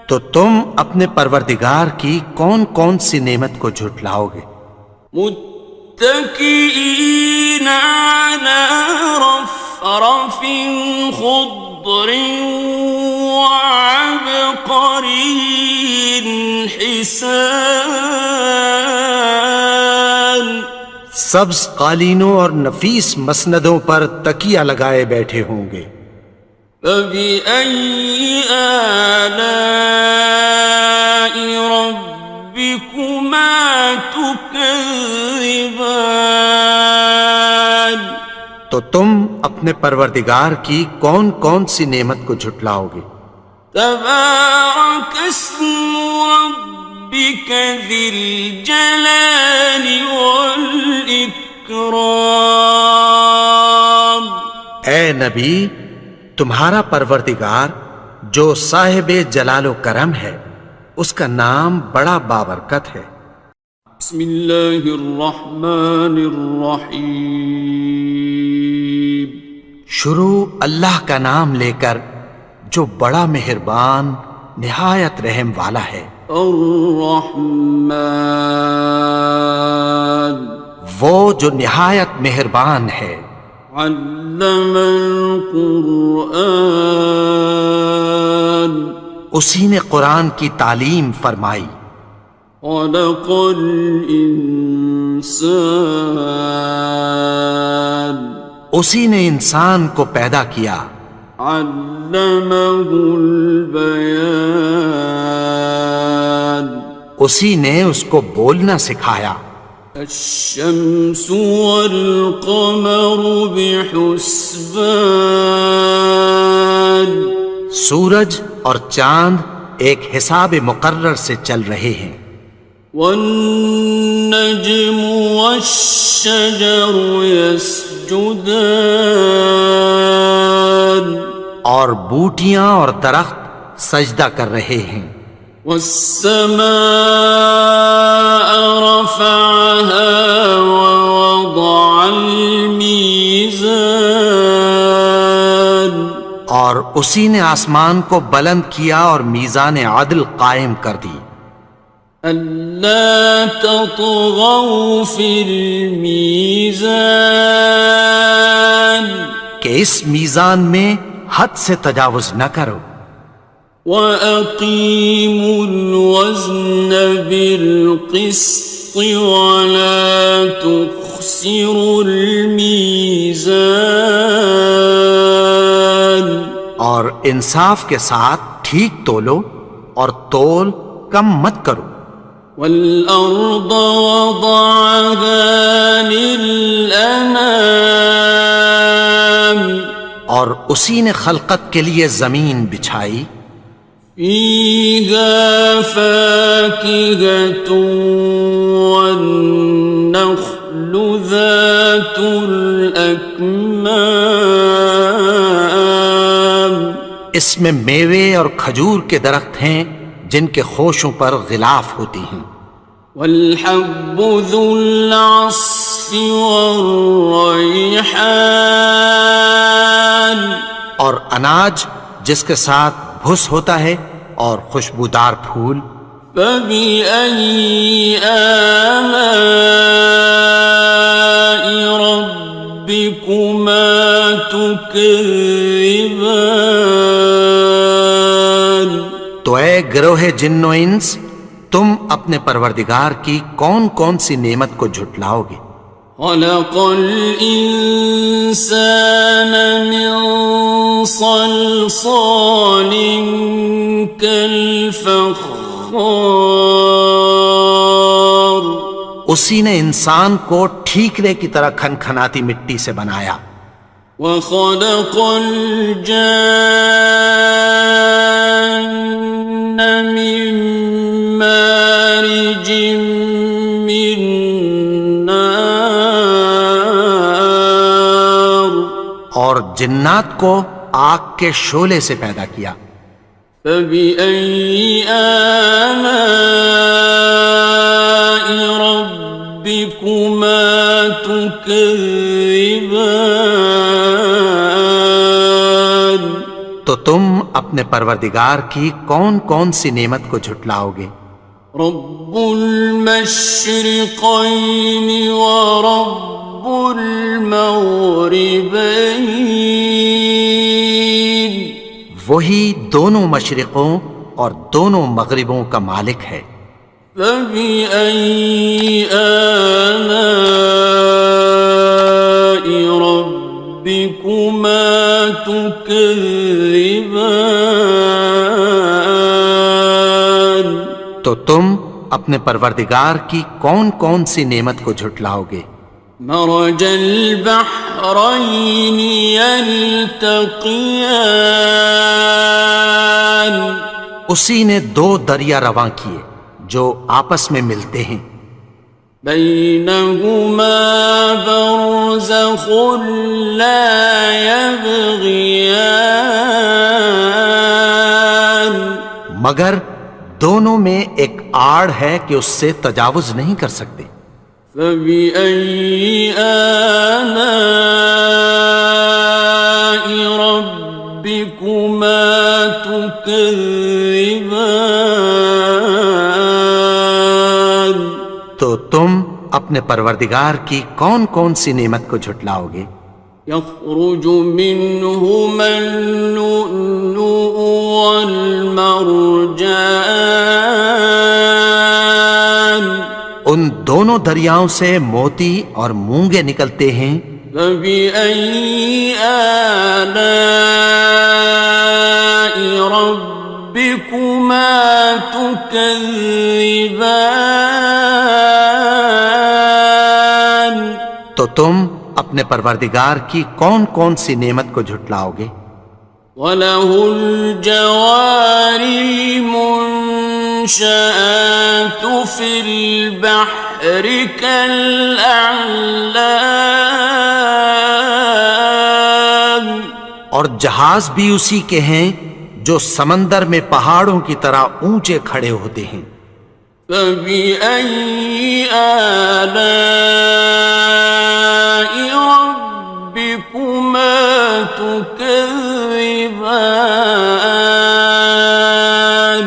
تو تم اپنے پروردگار کی کون کون سی نعمت کو جھٹلاؤ گے؟ متكئين على رفرف خضر وعبقري حسان سبز قالینوں اور نفیس مسندوں پر تکیہ لگائے بیٹھے ہوں گے۔ فبأي آلاء ربكما تكذبان تو تم اپنے پروردگار کی کون کون سی نعمت کو جھٹلاؤ گے؟ تبارك اسم ربك ذي الجلال والإكرام اے نبی، تمہارا پروردگار جو صاحب جلال و کرم ہے، اس کا نام بڑا بابرکت ہے۔ بسم اللہ الرحمن الرحیم شروع اللہ کا نام لے کر جو بڑا مہربان نہایت رحم والا ہے۔ الرحمن وہ جو نہایت مہربان ہے۔ علم القرآن اسی نے قرآن کی تعلیم فرمائی۔ خلق الانسان اسی نے انسان کو پیدا کیا۔ علمہ البیان اسی نے اس کو بولنا سکھایا۔ الشمس والقمر بحسبان سورج اور چاند ایک حساب مقرر سے چل رہے ہیں۔ والنجم والشجر يسجدان اور بوٹیاں اور درخت سجدہ کر رہے ہیں۔ والسماء رفعها ووضع الميزان اور اسی نے آسمان کو بلند کیا اور میزان عدل قائم کر دی۔ ألا تطغوا في الميزان کہ اس میزان میں حد سے تجاوز نہ کرو۔ وَأَقِيمُوا الْوَزْنَ بِالْقِسْطِ وَلَا تُخْسِرُوا الْمِيزَانَ اور انصاف کے ساتھ ٹھیک تولو اور تول کم مت کرو۔ وَالْأَرْضَ وَضَعَهَا لِلْأَنَامِ اور اسی نے خلقت کے لیے زمین بچھائی۔ فِيهَا فَاكِهَةٌ وَالنَّخْلُ ذَاتُ الْأَكْمَامِ اس میں میوے اور کھجور کے درخت ہیں جن کے خوشوں پر غلاف ہوتی ہیں۔ وَالْحَبُّ ذُو الْعَصْفِ وَالرَّيْحَانِ اور اناج جس کے ساتھ بھس ہوتا ہے اور خوشبودار پھول۔ فَبِأَيِّ آلَاءِ رَبِّكُمَا تُكَذِّبَانِ تو اے گروہ جن و انس، تم اپنے پروردگار کی کون کون سی نعمت کو جھٹلاؤ گے؟ خلق الإنسان من صلصال كالفخار اسی نے انسان کو ٹھیکرے کی طرح کھنکھناتی مٹی سے بنایا۔ وخلق الجان من مارج من نار اور جنات کو آگ کے شعلے سے پیدا کیا۔ فبأي آلاء ربكما تكذبان تو تم اپنے پروردگار کی کون کون سی نعمت کو جھٹلاؤ گے؟ رب المشرقين ورب المغربين وہی دونوں مشرقوں اور دونوں مغربوں کا مالک ہے۔ فبأي آلاء ربكما تكذبان تو تم اپنے پروردگار کی کون کون سی نعمت کو جھٹلاؤ گے؟ مرج البحرين يلتقيان اسی نے دو دریا رواں کیے جو آپس میں ملتے ہیں، بينهما برزخ لا يبغيان مگر دونوں میں ایک آڑ ہے کہ اس سے تجاوز نہیں کر سکتے۔ فبأي آلاء ربكما تكذبان تو تم اپنے پروردگار کی کون کون سی نعمت کو جھٹلاؤ گے؟ يخرج منهما اللؤلؤ والمرجان ان دونوں دریاؤں سے موتی اور مونگے نکلتے ہیں۔ فبأي آلاء ربكما تكذبان تو تم اپنے پروردگار کی کون کون سی نعمت کو جھٹلاؤ گے؟ وَلَهُ الْجَوَارِ الْمُنشَآتُ فِي الْبَحْرِ كَالْأَعْلَامِ اور جہاز بھی اسی کے ہیں جو سمندر میں پہاڑوں کی طرح اونچے کھڑے ہوتے ہیں۔ فَبِأَيِّ آلَاءِ رَبِّكُمَا تُكَذِّبَانِ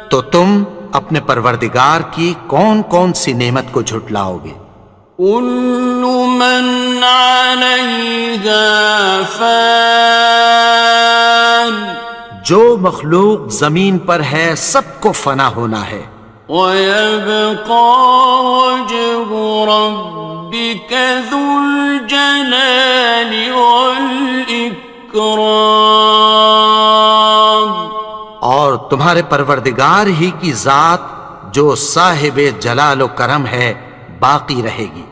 تو تم اپنے پروردگار کی کون کون سی نعمت کو جھٹلاؤ گے؟ كُلُّ مَنْ عَلَيْهَا فَانٍ جو مخلوق زمین پر ہے سب کو فنا ہونا ہے، وَيَبْقَى وَجْهُ رَبِّكَ ذُو الْجَلَالِ وَالْإِكْرَامِ اور تمہارے پروردگار ہی کی ذات جو صاحب جلال و کرم ہے باقی رہے گی۔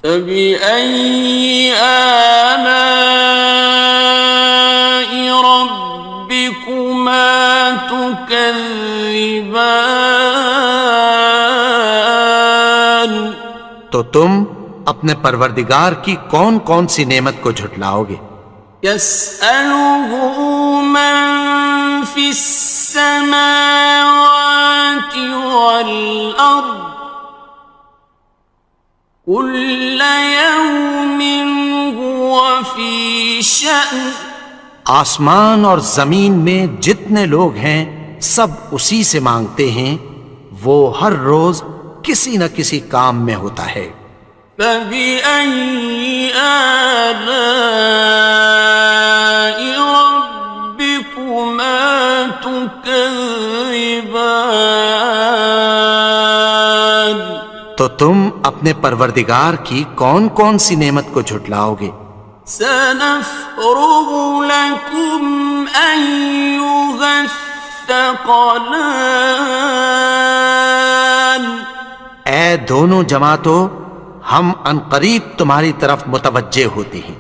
فَبِأَيِّ آلَاءِ رَبِّكُمَا تُكَذِّبَانِ تو تم اپنے پروردگار کی کون کون سی نعمت کو جھٹلاؤ گے؟ يَسْأَلُهُ مَن فِي السَّمَاوَاتِ وَالْأَرْضِ كُلَّ يَوْمٍ هُوَ فِي شَأْنٍ آسمان اور زمین میں جتنے لوگ ہیں سب اسی سے مانگتے ہیں، وہ ہر روز کسی نہ کسی کام میں ہوتا ہے۔ فَبِأَيِّ آلَاءِ رَبِّكُمَا تُكَذِّبَانِ تو تم اپنے پروردگار کی کون کون سی نعمت کو جھٹلاؤ گے؟ سَنَفْرُغُ لَكُمْ أَيُّهَ الثَّقَلَانِ اے دونوں جماعتوں، ہم عنقریب تمہاری طرف متوجہ ہوتے ہیں۔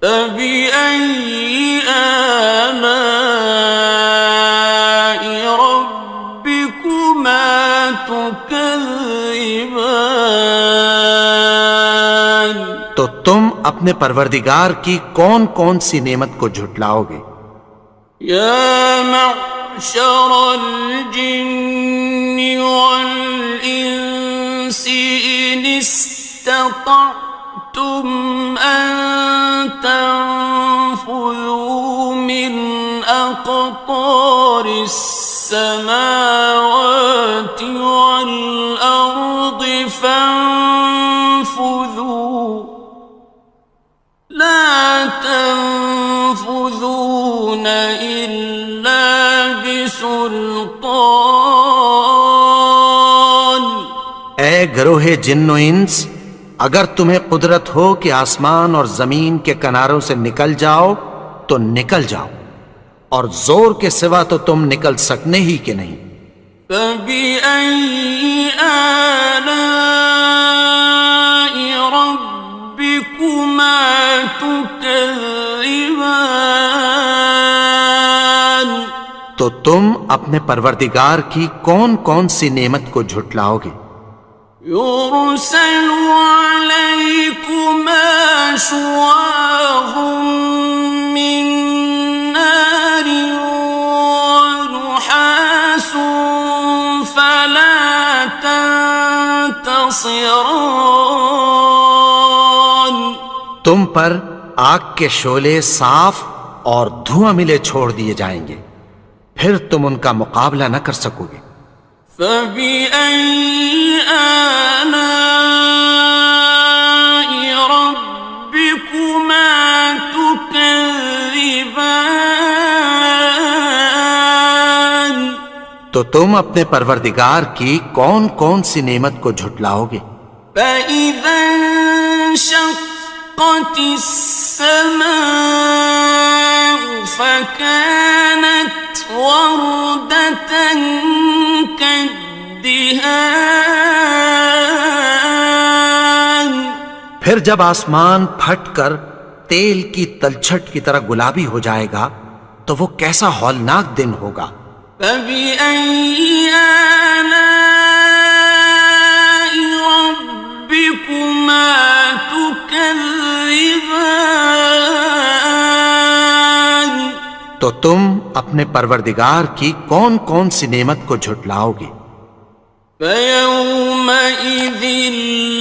فَبِأَيِّ آلَاءِ رَبِّكُمَا تُكَذِّبَانِ تو تم اپنے پروردگار کی کون کون سی نعمت کو جھٹلاؤ گے؟ يَا مَعْشَرَ الْجِنِّ وَالْإِنسِ إِنِ اسْتَطَعْتُمْ أَن تَنفُذُوا مِنْ أقطار السماوات والأرض فانفذوا لا تنفذون إلا بسلطان. اے گروہ جن و انس، اگر تمہیں قدرت ہو کہ آسمان اور زمین کے کناروں سے نکل جاؤ تو نکل جاؤ، اور زور کے سوا تو تم نکل سکنے ہی کہ نہیں. فَبِأَيِّ آلَاءِ رَبِّكُمَا تُكَذِّبَانِ. تو تم اپنے پروردگار کی کون کون سی نعمت کو جھٹلاؤ گے؟ يُرْسَلُ عَلَيْكُمَا شُوَاظٌ مِّن نَّارٍ وَنُحَاسٌ فَلَا تَنتَصِرَانِ. تم پر آگ کے شعلے صاف اور دھواں ملے چھوڑ دیے جائیں گے، پھر تم ان کا مقابلہ نہ کر سکو گے. فَبِأَيِّ آلَاءِ رَبِّكُمَا تُكَذِّبَانِ. تو تم اپنے پروردگار کی کون کون سی نعمت کو جھٹلاؤ گے؟ فَإِذَا انشَقَّتِ السَّمَاءُ فَكَانَتْ وَرْدَةً كَالدِّهَانِ. پھر جب آسمان پھٹ کر تیل کی تلچھٹ کی طرح گلابی ہو جائے گا تو وہ کیسا ہولناک دن ہوگا. فَبِأَيِّ آلَاءِ رَبِّكُمَا تُكَذِّبَانِ. تو تم اپنے پروردگار کی کون کون سی نعمت کو جھٹلاؤ گے؟ فَيَوْمَئِذٍ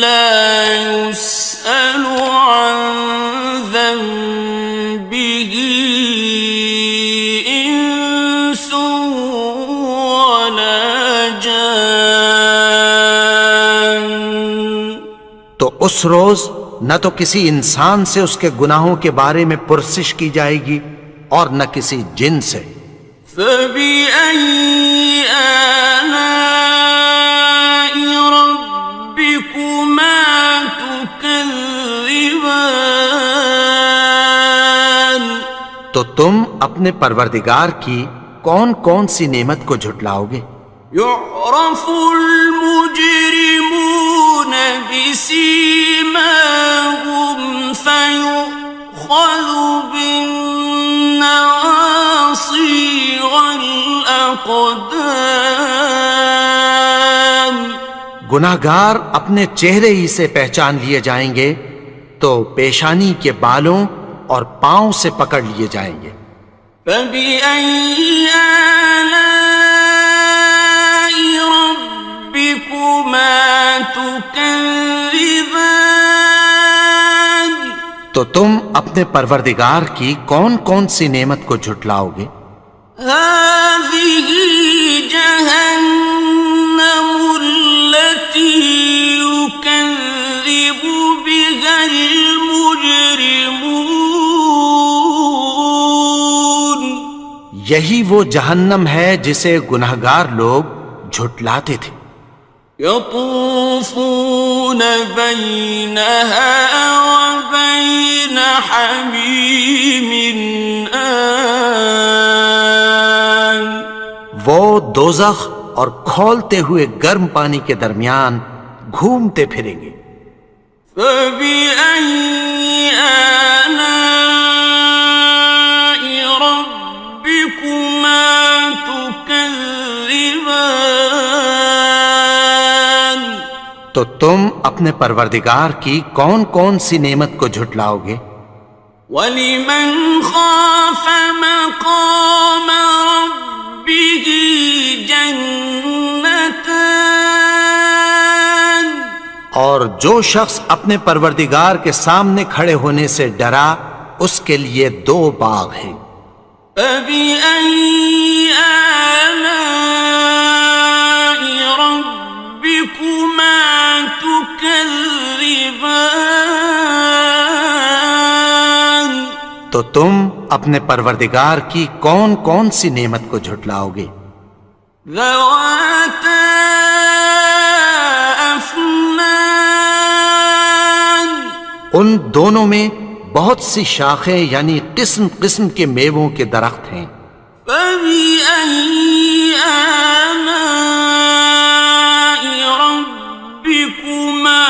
لَا يُسْأَلُ عَنْ ذَنبِهِ إِنسٌ وَلَا جَانٌ. تو اس روز نہ تو کسی انسان سے اس کے گناہوں کے بارے میں پرسش کی جائے گی اور نہ کسی جن سے. فَبِأَيِّ آلَاءِ رَبِّكُمَا تُكَذِّبَانِ. تو تم اپنے پروردگار کی کون کون سی نعمت کو جھٹلاؤ گے؟ يُعْرَفُ الْمُجْرِمُونَ بِسِيمَاهُمْ فَيُؤْخَذُ بِالنَّوَاصِي وَالْأَقْدَامِ. گناہگار اپنے چہرے ہی سے پہچان لیے جائیں گے تو پیشانی کے بالوں اور پاؤں سے پکڑ لیے جائیں گے. فَبِأَيِّ آلَاءِ رَبِّكُمَا تُكَذِّبَانِ. تو تم اپنے پروردگار کی کون کون سی نعمت کو جھٹلاؤ گے؟ هَٰذِهِ جَهَنَّمُ الَّتِي يُكَذِّبُ بِهَا الْمُجْرِمُونَ. یہی وہ جہنم ہے جسے گناہگار لوگ جھٹلاتے تھے. يَطُوفُونَ بَيْنَهَا وَبَيْنَ حَمِيمٍ آنٍ. وہ دوزخ اور کھولتے ہوئے گرم پانی کے درمیان گھومتے پھریں گے. فَبِأَيِّ آلَاءِ رَبِّكُمَا تُكَذِّبَانِ. تو تم اپنے پروردگار کی کون کون سی نعمت کو جھٹلاؤ گے؟ وَلِمَنْ خَافَ مَقَامَ رَبِّهِ جَنَّتَانِ. اور جو شخص اپنے پروردگار کے سامنے کھڑے ہونے سے ڈرا اس کے لیے 2 باغ ہیں. فبأي آلاء ربكما تكذبان؟ تو تم اپنے پروردگار کی کون کون سی نعمت کو جھٹلاؤ گے؟ ذواتا افنان، ان دونوں میں بہت سی شاخیں یعنی قسم قسم کے میووں کے درخت ہیں۔ فبأي آلاء ربكما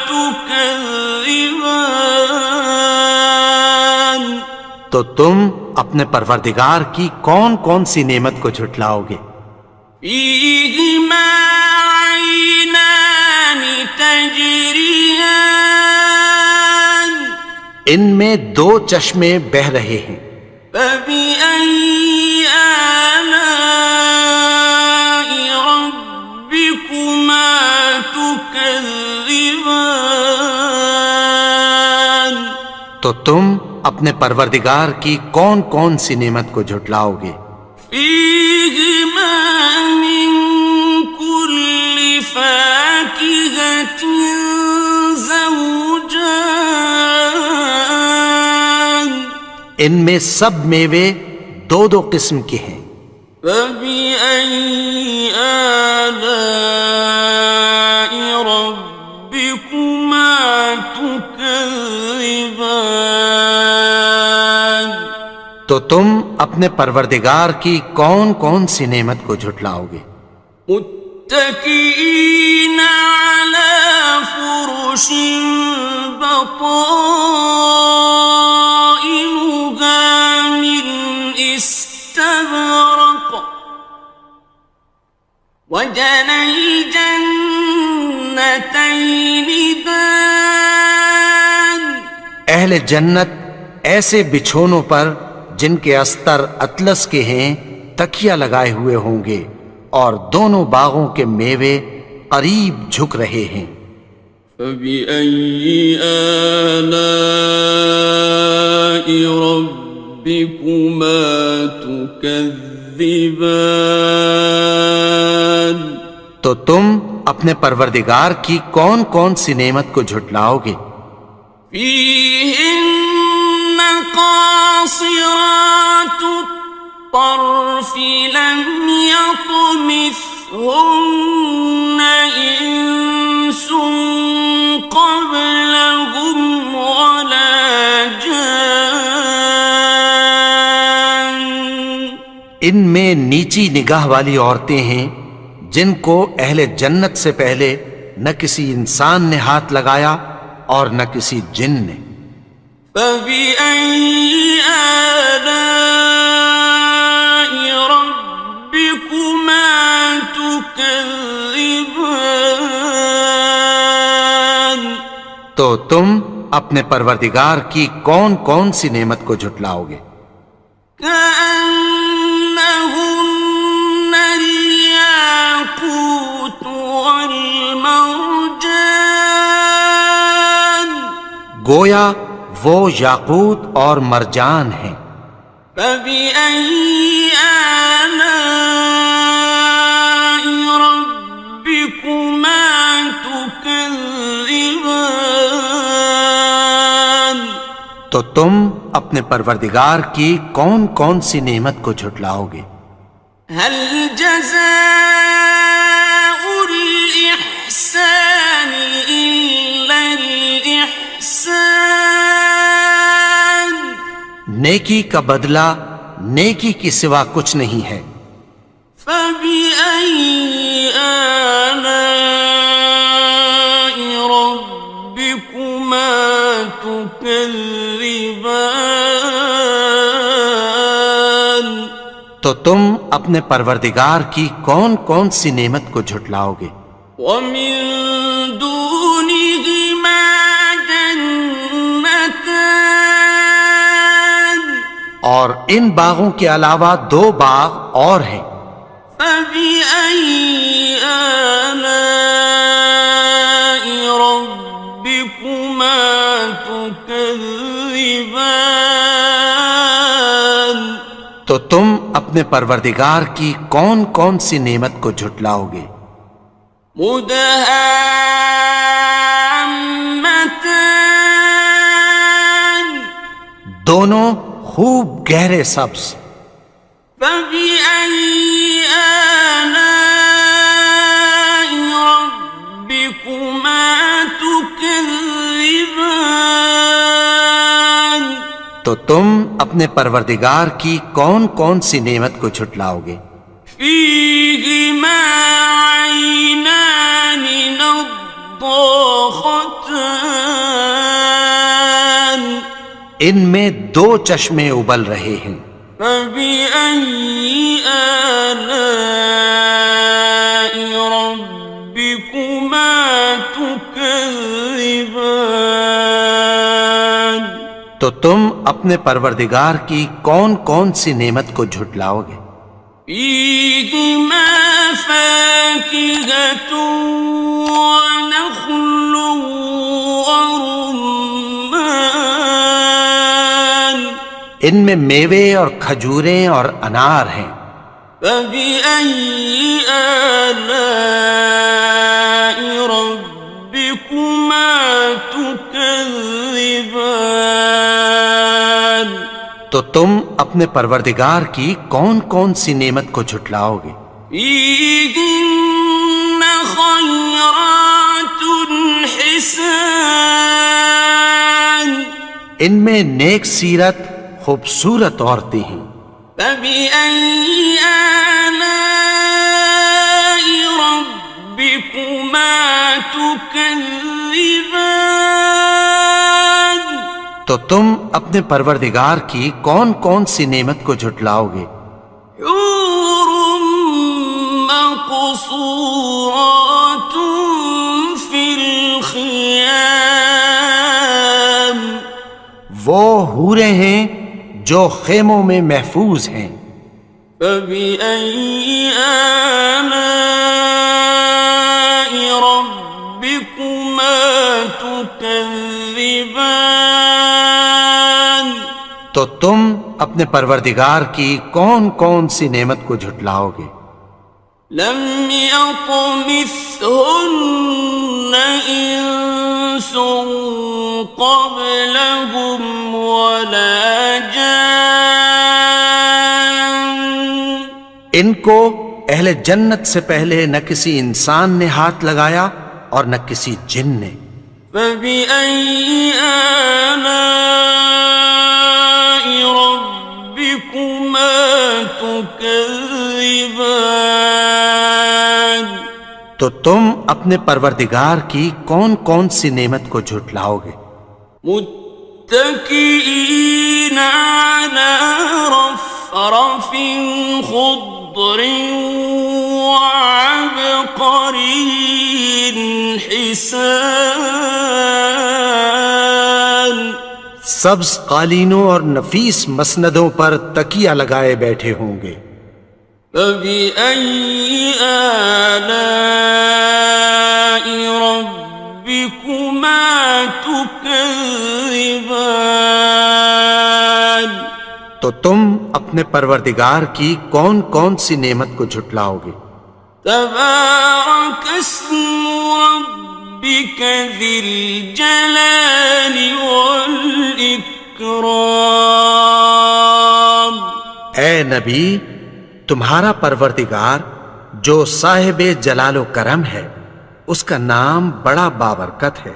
تكذبان؟ تو تم اپنے پروردگار کی کون کون سی نعمت کو جھٹلاؤ گے؟ فيهما عينان تجريان، ان میں دو چشمے بہہ رہے ہیں۔ فبأي آلاء ربكما تكذبان؟ تو تم اپنے پروردگار کی کون کون سی نعمت کو جھٹلاؤ گے؟ فيهما من كل فاكهة زوجان، ان میں سب میوے دو دو قسم کے ہیں۔ فبأي آلاء ربكما تكذبان؟ تو تم اپنے پروردگار کی کون کون سی نعمت کو جھٹلاؤ گے؟ متكئين على فرش بطائنها من استبرق وجنى الجنتين دان، اہل جنت ایسے بچھونوں پر جن کے استر اطلس کے ہیں تکیہ لگائے ہوئے ہوں گے، اور دونوں باغوں کے میوے قریب جھک رہے ہیں۔ فبأي آلاء ربكما تكذبان؟ تو تم اپنے پروردگار کی کون کون سی نعمت کو جھٹلاؤ گے؟ فيهن قاصرات الطرف لم يطمثهن إنس قبلهم ولا جان، ان میں نیچی نگاہ والی عورتیں ہیں جن کو اہل جنت سے پہلے نہ کسی انسان نے ہاتھ لگایا اور نہ کسی جن نے۔ فبأي آلاء ربكما تكذبان؟ تو تم اپنے پروردگار کی کون کون سی نعمت کو جھٹلاؤ گے؟ كأنهن الياقوت والمرجان، گویا وہ یاقوت اور مرجان ہیں۔ فبأي آلاء ربكما تكذبان؟ تو تم اپنے پروردگار کی کون کون سی نعمت کو جھٹلاؤ گے؟ هل جزاء الإحسان إلا الإحسان؟ نیکی کا بدلہ نیکی کی سوا کچھ نہیں ہے۔ فبأي آلاء ربكما تكذبان؟ تو تم اپنے پروردگار کی کون کون سی نعمت کو جھٹلاؤ گے؟ ومن دونهما جنتان، اور ان باغوں کے علاوہ دو باغ اور ہیں۔ فبأي آلاء ربكما تكذبان؟ تو تم اپنے پروردگار کی کون کون سی نعمت کو جھٹلاؤ گے؟ مدہامتان دونوں خوب گہرے سبز. فبأي آلاء ربكما تكذبان تو تم اپنے پروردگار کی کون کون سی نعمت کو جھٹلاؤ گے؟ فيهما عينان نضاختان ان میں دو چشمے ابل رہے ہیں. فبأي آلاء ربكما تكذبان تو تم اپنے پروردگار کی کون کون سی نعمت کو جھٹلاؤ گے؟ فيهما فاكهة ونخل ورمان ان میں میوے اور کھجوریں اور انار ہیں. فبأي آلاء ربكما تكذبان تو تم اپنے پروردگار کی کون کون سی نعمت کو جھٹلاؤ گے؟ فيهن خيرات حسان ان میں نیک سیرت خوبصورت عورتیں ہیں. فبأي آلاء ربكما تكذبان تو تم اپنے پروردگار کی کون کون سی نعمت کو جھٹلاؤ گے؟ حور مقصورات في الخيام وہ حوریں ہیں جو خیموں میں محفوظ ہیں. فبأي آلاء ربكما تكذبان تو تم اپنے پروردگار کی کون کون سی نعمت کو جھٹلاؤ گے؟ لم يطمثهن إنس قبلهم ولا جان ان کو اہل جنت سے پہلے نہ کسی انسان نے ہاتھ لگایا اور نہ کسی جن نے. فبأي آلاء ربكما تكذبان تو تم اپنے پروردگار کی کون کون سی نعمت کو جھٹلاؤ گے؟ متكئين على رفرف خضر وعبقري حسان سبز قالینوں اور نفیس مسندوں پر تکیہ لگائے بیٹھے ہوں گے. فبأي آلاء ربكما تكذبان تو تم اپنے پروردگار کی کون کون سی نعمت کو جھٹلاؤ گے؟ تبارك اسم ربك ذي الجلال والإكرام اے نبی، تمہارا پروردگار جو صاحب جلال و کرم ہے، اس کا نام بڑا بابرکت ہے.